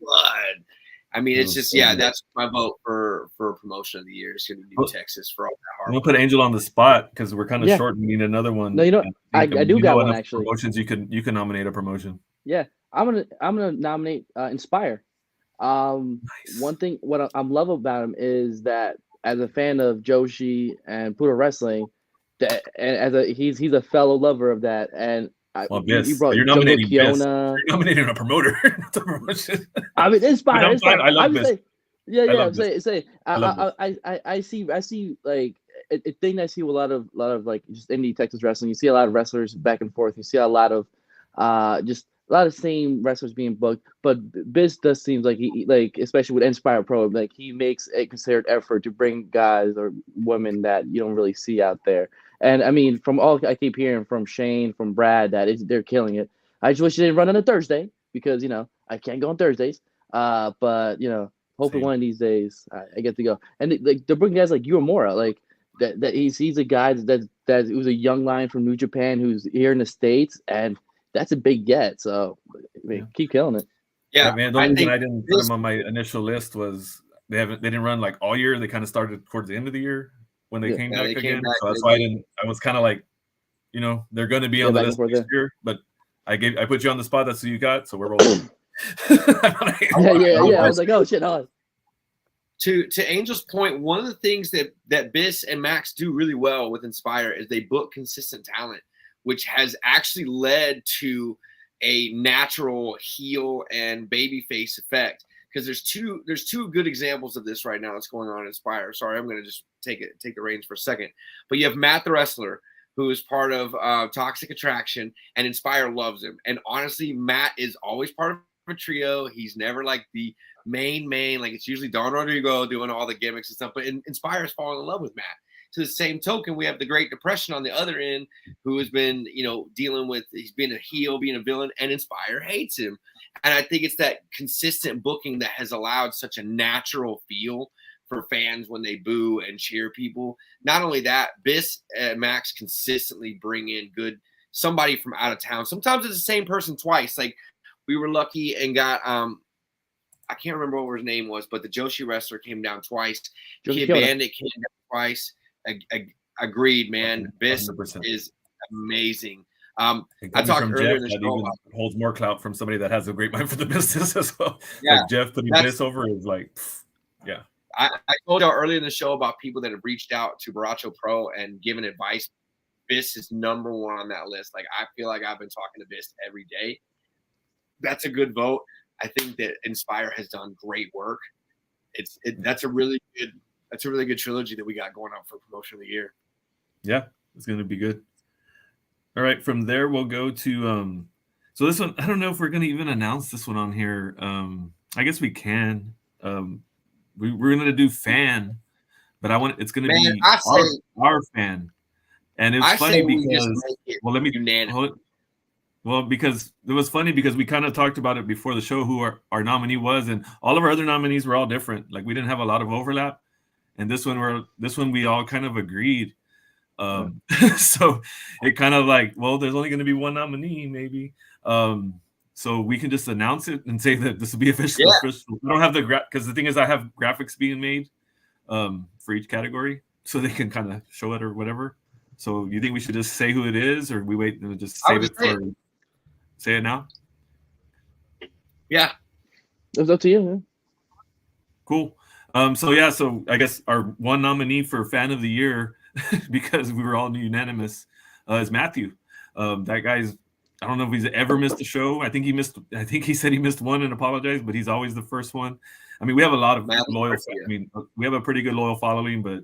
blood. I mean, it's just that's my vote for promotion of the year. It's going to be New Texas for all that hard. I'm gonna put Angel on the spot because we're kind of short. We need another one. No, I do got one actually. Promotions, you can nominate a promotion. Yeah, I'm gonna nominate Inspire. Nice. One thing what I love about him is that as a fan of Joshi and Puto Wrestling, he's a fellow lover of that, and you're nominating Kiona. You're nominating a promoter. I mean, Inspire. I love this. I see like a thing I see with a lot of like just indie Texas wrestling. You see a lot of wrestlers back and forth. You see a lot of just a lot of same wrestlers being booked. But Biz does seem like he like, especially with Inspire Pro, like he makes a considered effort to bring guys or women that you don't really see out there. And I mean, from all I keep hearing from Shane, from Brad, they're killing it. I just wish they didn't run on a Thursday because I can't go on Thursdays. But hopefully Same. one of these days I get to go. And like they're bringing guys like Uemura, like that he's a guy that was a young lion from New Japan who's here in the States, and that's a big get. So I mean, keep killing it. Yeah, man. The only reason I didn't put them on my initial list was they didn't run like all year. They kind of started towards the end of the year when they came back again. So that's why I was kind of like, they're going to be on the list next year. But I put you on the spot. That's who you got. So we're rolling. Yeah. I was like, oh shit, on. To Angel's point, one of the things that Biss and Max do really well with Inspire is they book consistent talent, which has actually led to a natural heel and babyface effect. Because there's two good examples of this right now that's going on in Inspire. Sorry, I'm going to just take the reins for a second. But you have Matt the Wrestler, who is part of Toxic Attraction, and Inspire loves him. And honestly, Matt is always part of a trio. He's never like the main, like it's usually Don Rodrigo doing all the gimmicks and stuff, but Inspire's falling in love with Matt. To the same token, we have the Great Depression on the other end, who has been, dealing with, he's been a heel, being a villain, and Inspire hates him. And I think it's that consistent booking that has allowed such a natural feel for fans when they boo and cheer people. Not only that, Biss and Max consistently bring in somebody from out of town. Sometimes it's the same person twice. Like we were lucky and got I can't remember what his name was, but the Joshi wrestler came down twice. Kid Bandit came down twice. Agreed, man. Biss 100%. Is amazing. I talked earlier in the show about holds more clout from somebody that has a great mind for the business as well. Yeah, like Jeff putting Biss over is like, yeah. I told y'all earlier in the show about people that have reached out to Baracho Pro and given advice. Biss is number one on that list. Like I feel like I've been talking to Biss every day. That's a good vote. I think that Inspire has done great work. That's a really good trilogy that we got going on for Promotion of the Year. Yeah, it's going to be good. All right, from there we'll go to so this one, I don't know if we're going to even announce this one on here. I guess we can. We're going to do fan, but it's going to be our fan. And it's funny because because it was funny because we kind of talked about it before the show who our nominee was, and all of our other nominees were all different. Like we didn't have a lot of overlap, and this one we all kind of agreed. So it kind of like, well, there's only going to be one nominee, maybe. So we can just announce it and say that this will be official. Yeah. I don't have because the thing is I have graphics being made for each category, so they can kind of show it or whatever. So you think we should just say who it is, or we wait and just save it for? Say it now. Yeah, it's up to you, man. Cool. So I guess our one nominee for Fan of the Year, because we were all unanimous, is Matthew. That guy's. I don't know if he's ever missed a show. I think he said he missed one and apologized, but he's always the first one. I mean, we have a lot of loyal. I mean, we have a pretty good loyal following, but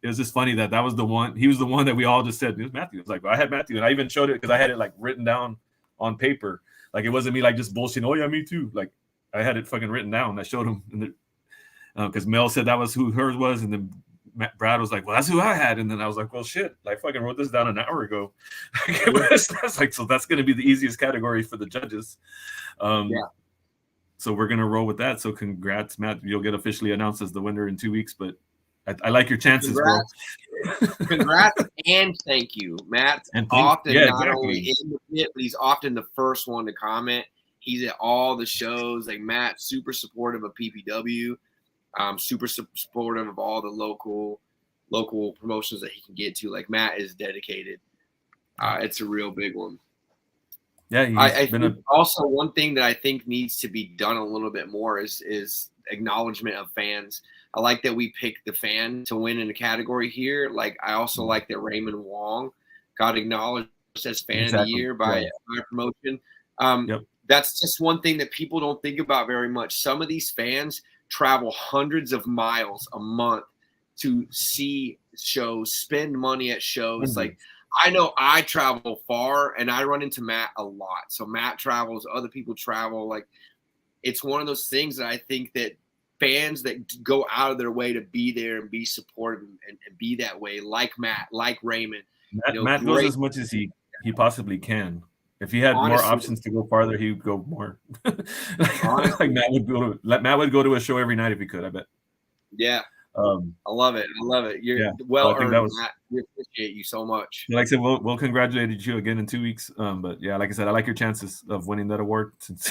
it was just funny that was the one. He was the one that we all just said it was Matthew. It's like, well, I had Matthew, and I even showed it because I had it like written down on paper. Like it wasn't me like just bullshit. Oh yeah, me too. Like I had it fucking written down. I showed him, because Mel said that was who hers was, and then Brad was like, well, that's who I had. And then I was like, well, shit, I fucking wrote this down an hour ago. That's like, so that's going to be the easiest category for the judges. So we're going to roll with that. So congrats, Matt. You'll get officially announced as the winner in 2 weeks, but I like your chances, congrats. Bro. Congrats and thank you. Matt's often not only in the pit, but he's often the first one to comment. He's at all the shows. Like Matt's super supportive of PPW. Super supportive of all the local promotions that he can get to. Like Matt is dedicated. It's a real big one. Yeah, I think also one thing that I think needs to be done a little bit more is acknowledgement of fans. I like that we picked the fan to win in a category here. Like I also like that Raymond Wong got acknowledged as fan of the year by promotion. That's just one thing that people don't think about very much. Some of these fans travel hundreds of miles a month to see shows, spend money at shows. Like, I know I travel far and I run into Matt a lot. So Matt travels, other people travel. Like, it's one of those things that I think that fans that go out of their way to be there and be supportive and be that way, like Matt, like Raymond. Matt goes as much as he possibly can. If he had more options to go farther, he would go more. Like Matt would go to a show every night if he could, I bet. Yeah. I love it. You're well earned, Matt. We appreciate you so much. Like I said, we'll congratulate you again in 2 weeks. But yeah, like I said, I like your chances of winning that award. Since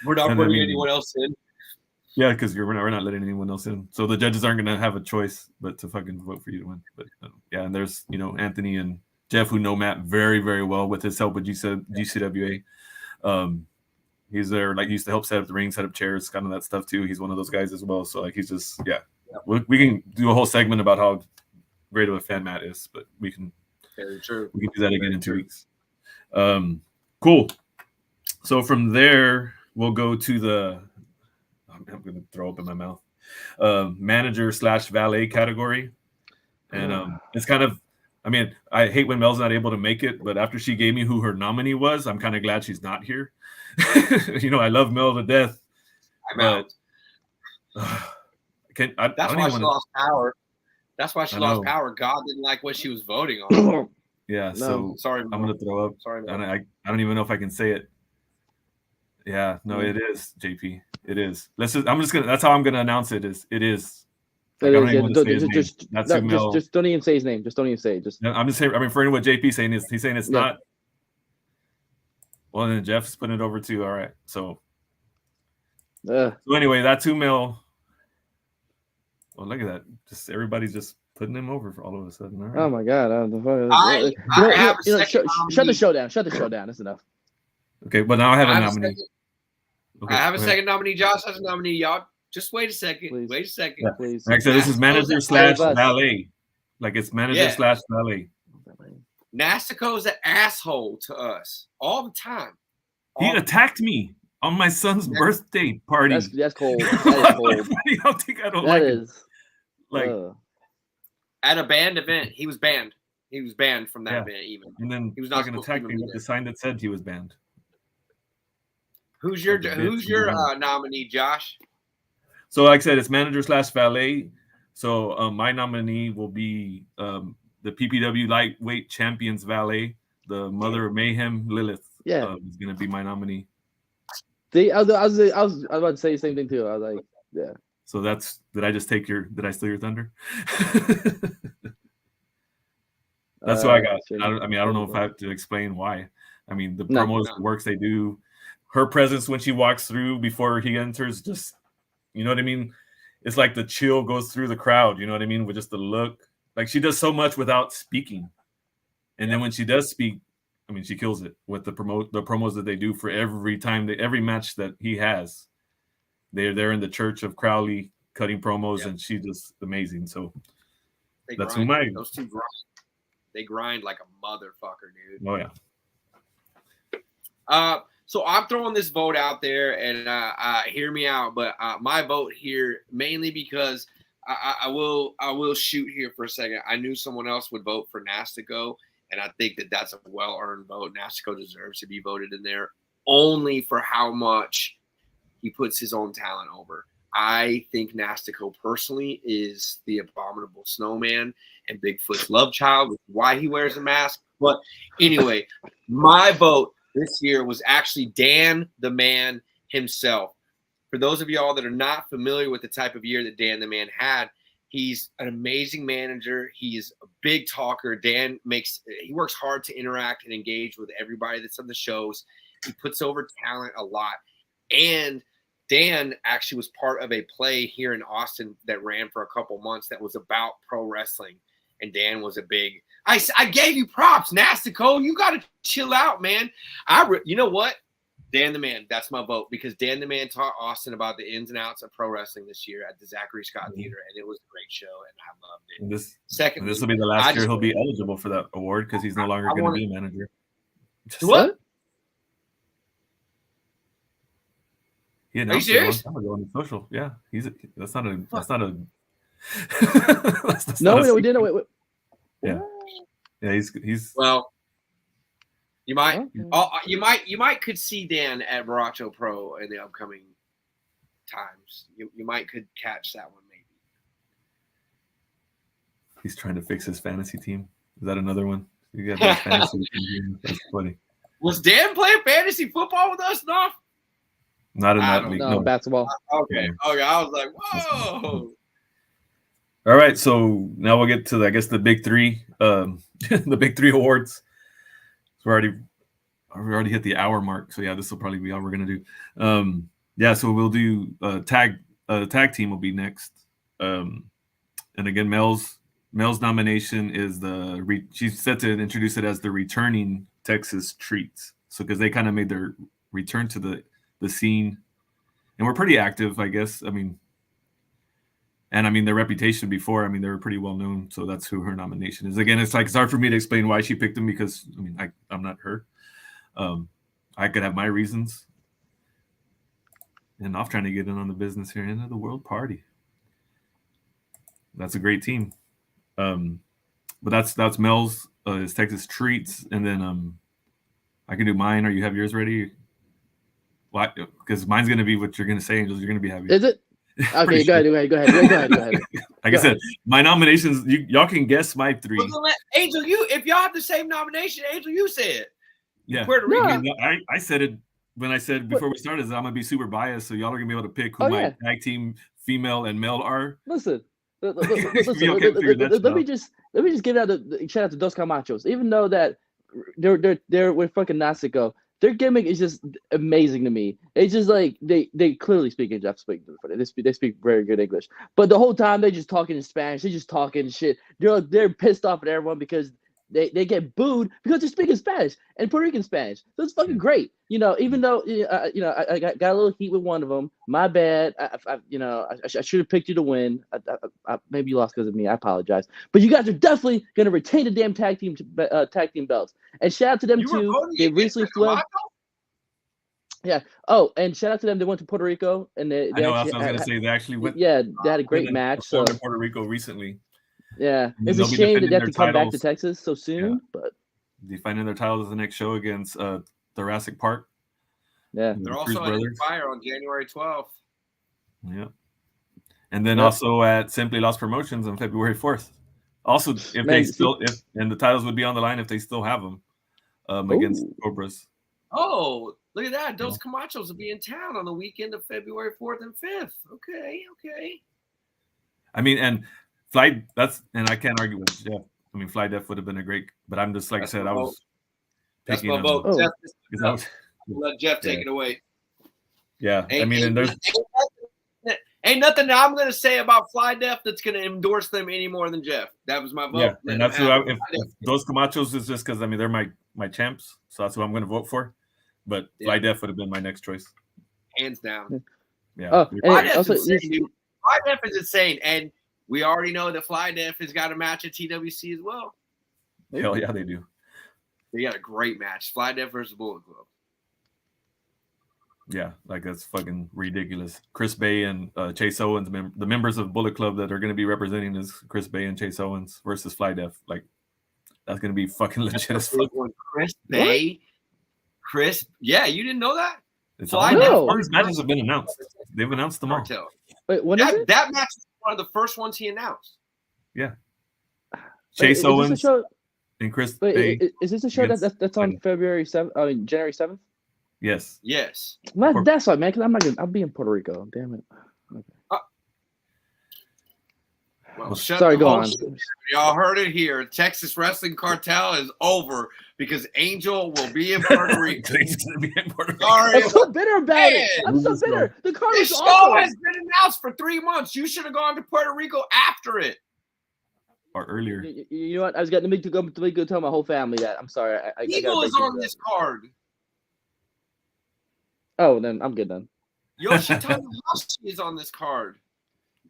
we're not putting anyone else in. Yeah, because we're not letting anyone else in. So the judges aren't going to have a choice but to fucking vote for you to win. But yeah, and there's Anthony and Jeff who know Matt very, very well with his help with GCWA. He's there, like, he used to help set up the ring, set up chairs, kind of that stuff too. He's one of those guys as well. So like, he's just we can do a whole segment about how great of a fan Matt is, but we can do that again in 2 weeks. Cool. So from there we'll go to the I'm going to throw up in my mouth manager/valet category, and it's kind of, I mean, I hate when Mel's not able to make it, but after she gave me who her nominee was, I'm kind of glad she's not here. I love Mel to death. I'm out. That's why she lost power. That's why she lost power. God didn't like what she was voting on. Yeah, so sorry, I'm going to throw up. Sorry, and I don't even know if I can say it. Yeah, no, it is, JP. It is. That's how I'm gonna announce it. It is. Like, just don't even say his name. Just don't even say it. I'm referring to what JP saying is. He's saying it's not. Well, then Jeff's putting it over too. All right. So anyway, that 2 mil. Well, look at that. Just everybody's just putting him over for all of a sudden. All right. Oh my God! Shut the show down. Shut the show down. That's enough. Okay, but now I have a nominee. Okay, I have a second nominee. Josh has a nominee. Y'all, just wait a second. Please. Wait a second. Yeah. Please. Like I said, this is manager/valet. Like, it's manager/valet. Nastico's an asshole to us all the time. He attacked me on my son's birthday party. That's cold. That is cold. That is. Like, at a band event, he was banned. He was banned from that event even. And then he was not going to attack me with the sign that said he was banned. Who's your nominee, Josh? So like I said, it's manager/valet. So my nominee will be the PPW lightweight champions valet, the mother of mayhem, Lilith. Yeah, is going to be my nominee. See, I was about to say the same thing too. I was like, yeah. So did I steal your thunder? That's what I got. I don't know if I have to explain why. I mean, the promos, the works they do, her presence when she walks through before he enters, just, you know what I mean? It's like the chill goes through the crowd, you know what I mean? With just the look. Like, she does so much without speaking. And then when she does speak, I mean, she kills it with the promos that they do for every match that he has. They're there in the church of Crowley cutting promos, and she's just amazing. So those two grind. They grind like a motherfucker, dude. Oh yeah. So I'm throwing this vote out there, and hear me out. But my vote here, mainly because I will shoot here for a second. I knew someone else would vote for Nastico, and I think that that's a well-earned vote. Nastico deserves to be voted in there, only for how much he puts his own talent over. I think Nastico personally is the abominable snowman and Bigfoot's love child, which is why he wears a mask. But anyway, my vote this year was actually Dan the Man himself. For those of y'all that are not familiar with the type of year that Dan the Man had, he's an amazing manager. He's a big talker. He works hard to interact and engage with everybody that's on the shows. He puts over talent a lot. And Dan actually was part of a play here in Austin that ran for a couple months that was about pro wrestling. And Dan was a big – I gave you props, Nastico. You got to chill out, man. You know what? Dan the Man, that's my vote, because Dan the Man taught Austin about the ins and outs of pro wrestling this year at the Zachary Scott Theater, and it was a great show, and I loved it. And this will be the last year he'll be eligible for that award because he's no longer going to be a manager. What? He announced it a long time ago on social. Yeah, that's not a. That's No, not a we didn't. secret. Wait. Yeah. Yeah, he's Well, you might Okay. you might could see Dan at Baracho Pro in the upcoming times. You might could catch that one maybe. he's trying to fix his fantasy team. Is that another one? You got his fantasy team. That's funny. Was Dan playing fantasy football with us? No. Not in I that don't league. No, No. basketball. Okay. Yeah. Okay. I was like, whoa. All right, so now we'll get to I guess the big three, the big three awards. So we already hit the hour mark. So yeah, this will probably be all we're gonna do. Yeah, so we'll do tag team will be next. And again, Mel's nomination is she's set to introduce it as the returning Texas Treats. So because they kind of made their return to the scene, and we're pretty active, I guess. I mean, their reputation before, they were pretty well known. So that's who her nomination is. Again, it's hard for me to explain why she picked them because I'm not her. I could have my reasons. And off trying to get in on the business here, into the world party. That's a great team. But that's Mel's is Texas Treats, and then I can do mine. Or you have yours ready? Why? Because mine's gonna be what you're gonna say, Angels. You're gonna be happy. Is it? Okay, go ahead. Like I said, my nominations. Y'all can guess my three. Well, Angel, if y'all have the same nomination, Angel, you say it. Yeah, Puerto Rico. I said it when I said before we started. I'm gonna be super biased, so y'all are gonna be able to pick who my tag team female and male are. Listen. Let me just give out the shout out to Dos Camachos. Even though that they're with fucking Nasico, their gimmick is just amazing to me. It's just like they clearly speak English. They speak very good English, but the whole time they're just talking in Spanish. They're just talking shit. They're pissed off at everyone because they get booed because they're speaking Spanish and Puerto Rican Spanish. So it's fucking great. Even though I got a little heat with one of them. My bad. I should have picked you to win. I maybe you lost because of me. I apologize. But you guys are definitely gonna retain the damn tag team belts. And shout out to them too. They recently fled. Yeah. Oh, and shout out to them. They went to Puerto Rico and they I know. That's what I was gonna say. They actually went. Yeah, they had a great match. So to Puerto Rico recently. Yeah, it's a shame that they have to come back to Texas so soon. But defending their titles the next show against Thoracic Park. Yeah, they're also at Fire on January 12th. Yeah, and then also at Simply Lost Promotions on February 4th. Also, and the titles would be on the line if they still have them against Cobras. Oh, look at that! Dos Camachos will be in town on the weekend of February 4th and 5th. Okay. And Fly, and I can't argue with Jeff. Fly Def would have been a great, but I'm just like I said, I was. That's my vote. Jeff, let Jeff take it away. Yeah, and there's ain't nothing that I'm going to say about Fly Def that's going to endorse them any more than Jeff. That was my vote. Yeah, and that's who if those Camachos is just because they're my champs, so that's who I'm going to vote for. But Fly Def would have been my next choice, hands down. Yeah, Fly Def is insane, and we already know that Fly Def has got a match at TWC as well. Hell yeah, they do. They got a great match. Fly Def versus Bullet Club. Yeah, that's fucking ridiculous. Chris Bay and Chase Owens, the members of Bullet Club that are going to be representing is Chris Bay and Chase Owens versus Fly Def. That's going to be fucking legit as fuck. Chris Bay? Yeah, you didn't know that? All these matches have been announced. They've announced them all. Wait, what is it? That match is one of the first ones he announced. Yeah. Chase Owens and Chris Bay. Is this a show that's on January 7th? Yes. That's right, man. Because I'll be in Puerto Rico. Damn it. Okay. Sorry, go on. Y'all heard it here. Texas Wrestling Cartel is over because Angel will be in Puerto Rico. Sorry. I'm so bitter about it. I'm so bitter. The card is awesome. This show has been announced for 3 months. You should have gone to Puerto Rico after it. Or earlier. You know what? I was getting to go tell my whole family that. I'm sorry. Eagle is on this card. Oh, then I'm good then. Yoshitomo Hashi is on this card.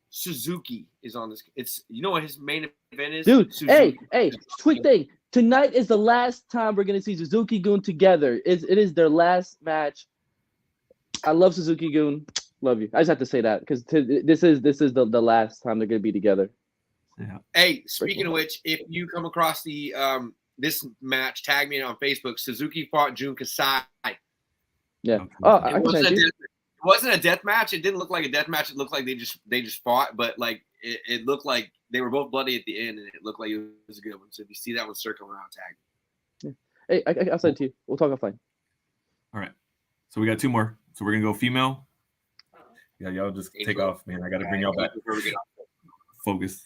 Suzuki is on this. You know what his main event is? Dude, Suzuki. hey, quick thing. Tonight is the last time we're gonna see Suzuki Gun together. It is their last match. I love Suzuki Gun. Love you. I just have to say that because this is the last time they're gonna be together. Yeah. Hey, speaking of which, if you come across the this match, tag me on Facebook. Suzuki fought Jun Kasai. Yeah. Okay. Oh, It I can send you. wasn't a death match. It didn't look like a death match. It looked like they just fought, but like it looked like they were both bloody at the end, and it looked like it was a good one. So if you see that one circling around, tag. Hey, I'll send it to you. We'll talk offline. All right. So we got 2 more. So we're gonna go female. Yeah, y'all just take off, man. I gotta bring y'all back. Focus.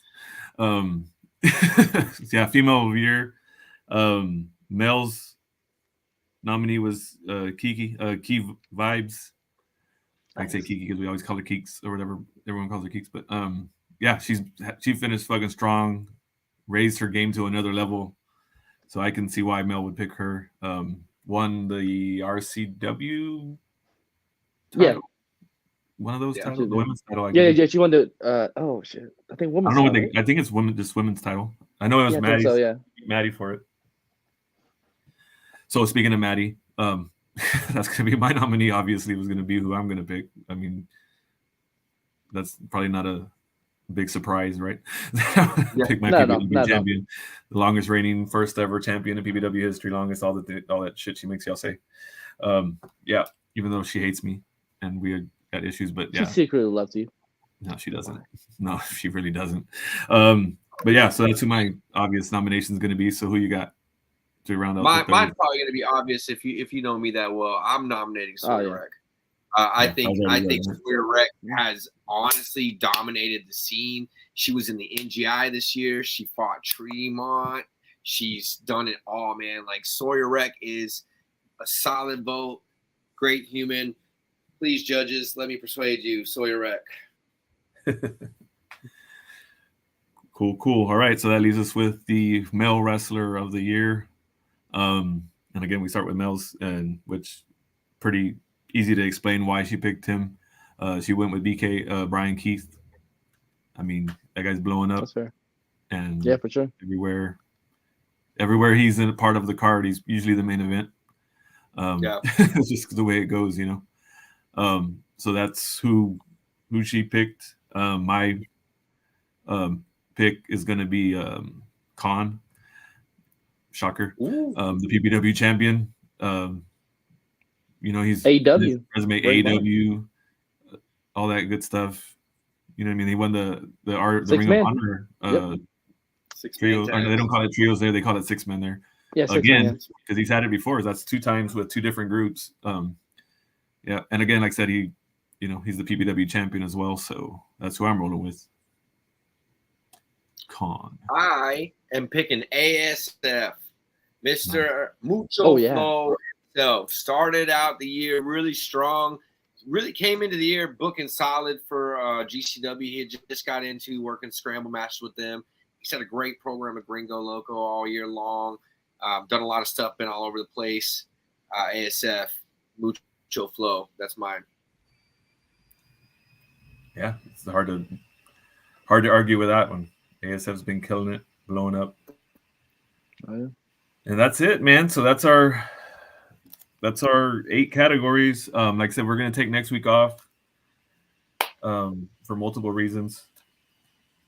Yeah, female of the year. Male's nominee was Kiki, Key Vibes. I say Kiki because we always call her Keeks or whatever. Everyone calls her Keeks. But yeah, she finished fucking strong, raised her game to another level. So I can see why Mel would pick her. Won the RCW title. Yeah. One of those Yeah, titles, the women's title. Yeah, she won the. Oh shit! I think women's. I don't know title, what I think it's just women's title. I know it was Maddie. So yeah, Maddie for it. So speaking of Maddie, that's gonna be my nominee. Obviously, was gonna be who I'm gonna pick. I mean, that's probably not a big surprise, right? Pick my PBW champion, the longest reigning, first ever champion in PBW history, longest all that shit she makes y'all say. Yeah, even though she hates me and we got issues, but yeah, she secretly loves you. No, she doesn't. No, she really doesn't. But yeah, so that's who my obvious nomination is going to be. So who you got to round out? Mine's probably going to be obvious if you know me that well. I'm nominating Sawyer Wreck. I think Sawyer Wreck has honestly dominated the scene. She was in the NGI this year. She fought Tremont. She's done it all, man. Like Sawyer Wreck is a solid vote. Great human. Please, judges, let me persuade you, Sawyer Wreck. Cool. All right, so that leaves us with the male wrestler of the year. And again, we start with males, and which pretty easy to explain why she picked him. She went with BK Brian Keith. I mean, that guy's blowing up. That's fair. And yeah, for sure. Everywhere he's in a part of the card, he's usually the main event. It's just the way it goes, you know. So that's who she picked. My pick is going to be Khan. Shocker. The PBW champion. You know, he's AEW. Resume AEW, all that good stuff. You know what I mean? He won the Ring of Honor trio. They don't call it trios there; they call it 6-man there. Yeah, again, because he's had it before. That's 2 times with 2 different groups. Yeah, and again, like I said, he's the PBW champion as well. So that's who I'm rolling with. Khan. I am picking ASF, Mr. Mucho Flow himself. Started out the year really strong. Really came into the year booking solid for GCW. He had just got into working scramble matches with them. He's had a great program at Gringo Loco all year long. Done a lot of stuff, been all over the place. ASF, Mucho Flow. That's mine. Yeah, it's hard to argue with that one. ASF's been killing it, blowing up. Oh, yeah. And that's it, man. So that's our 8 categories. Like I said, we're gonna take next week off for multiple reasons.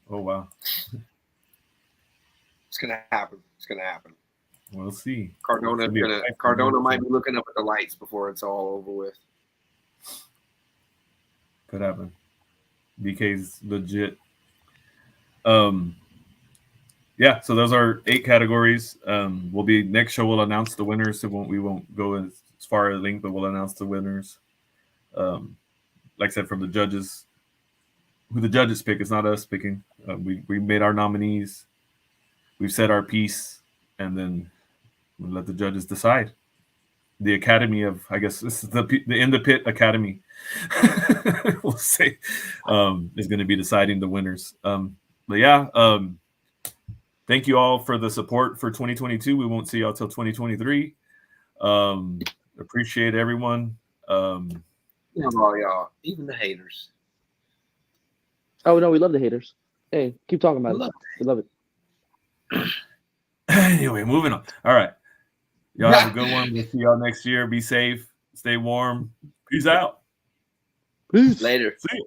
Oh wow. It's gonna happen. We'll see. Cardona might be looking up at the lights before it's all over with. Could happen. BK's legit. Yeah, so those are 8 categories. Next show we'll announce the winners. So we won't go as far as length, but we'll announce the winners. Like I said, from the judges, who the judges pick. It's not us picking. We made our nominees. We've said our piece, and then we'll let the judges decide. The Academy of, I guess this is the In the Pit Academy. We'll say is going to be deciding the winners. But yeah, thank you all for the support for 2022. We won't see y'all till 2023. Appreciate everyone. All y'all, even the haters. Oh no, we love the haters. Hey, keep talking about it. We love it. Anyway, moving on. All right. Y'all have a good one. We'll see y'all next year. Be safe. Stay warm. Peace out. Peace. Later. See ya.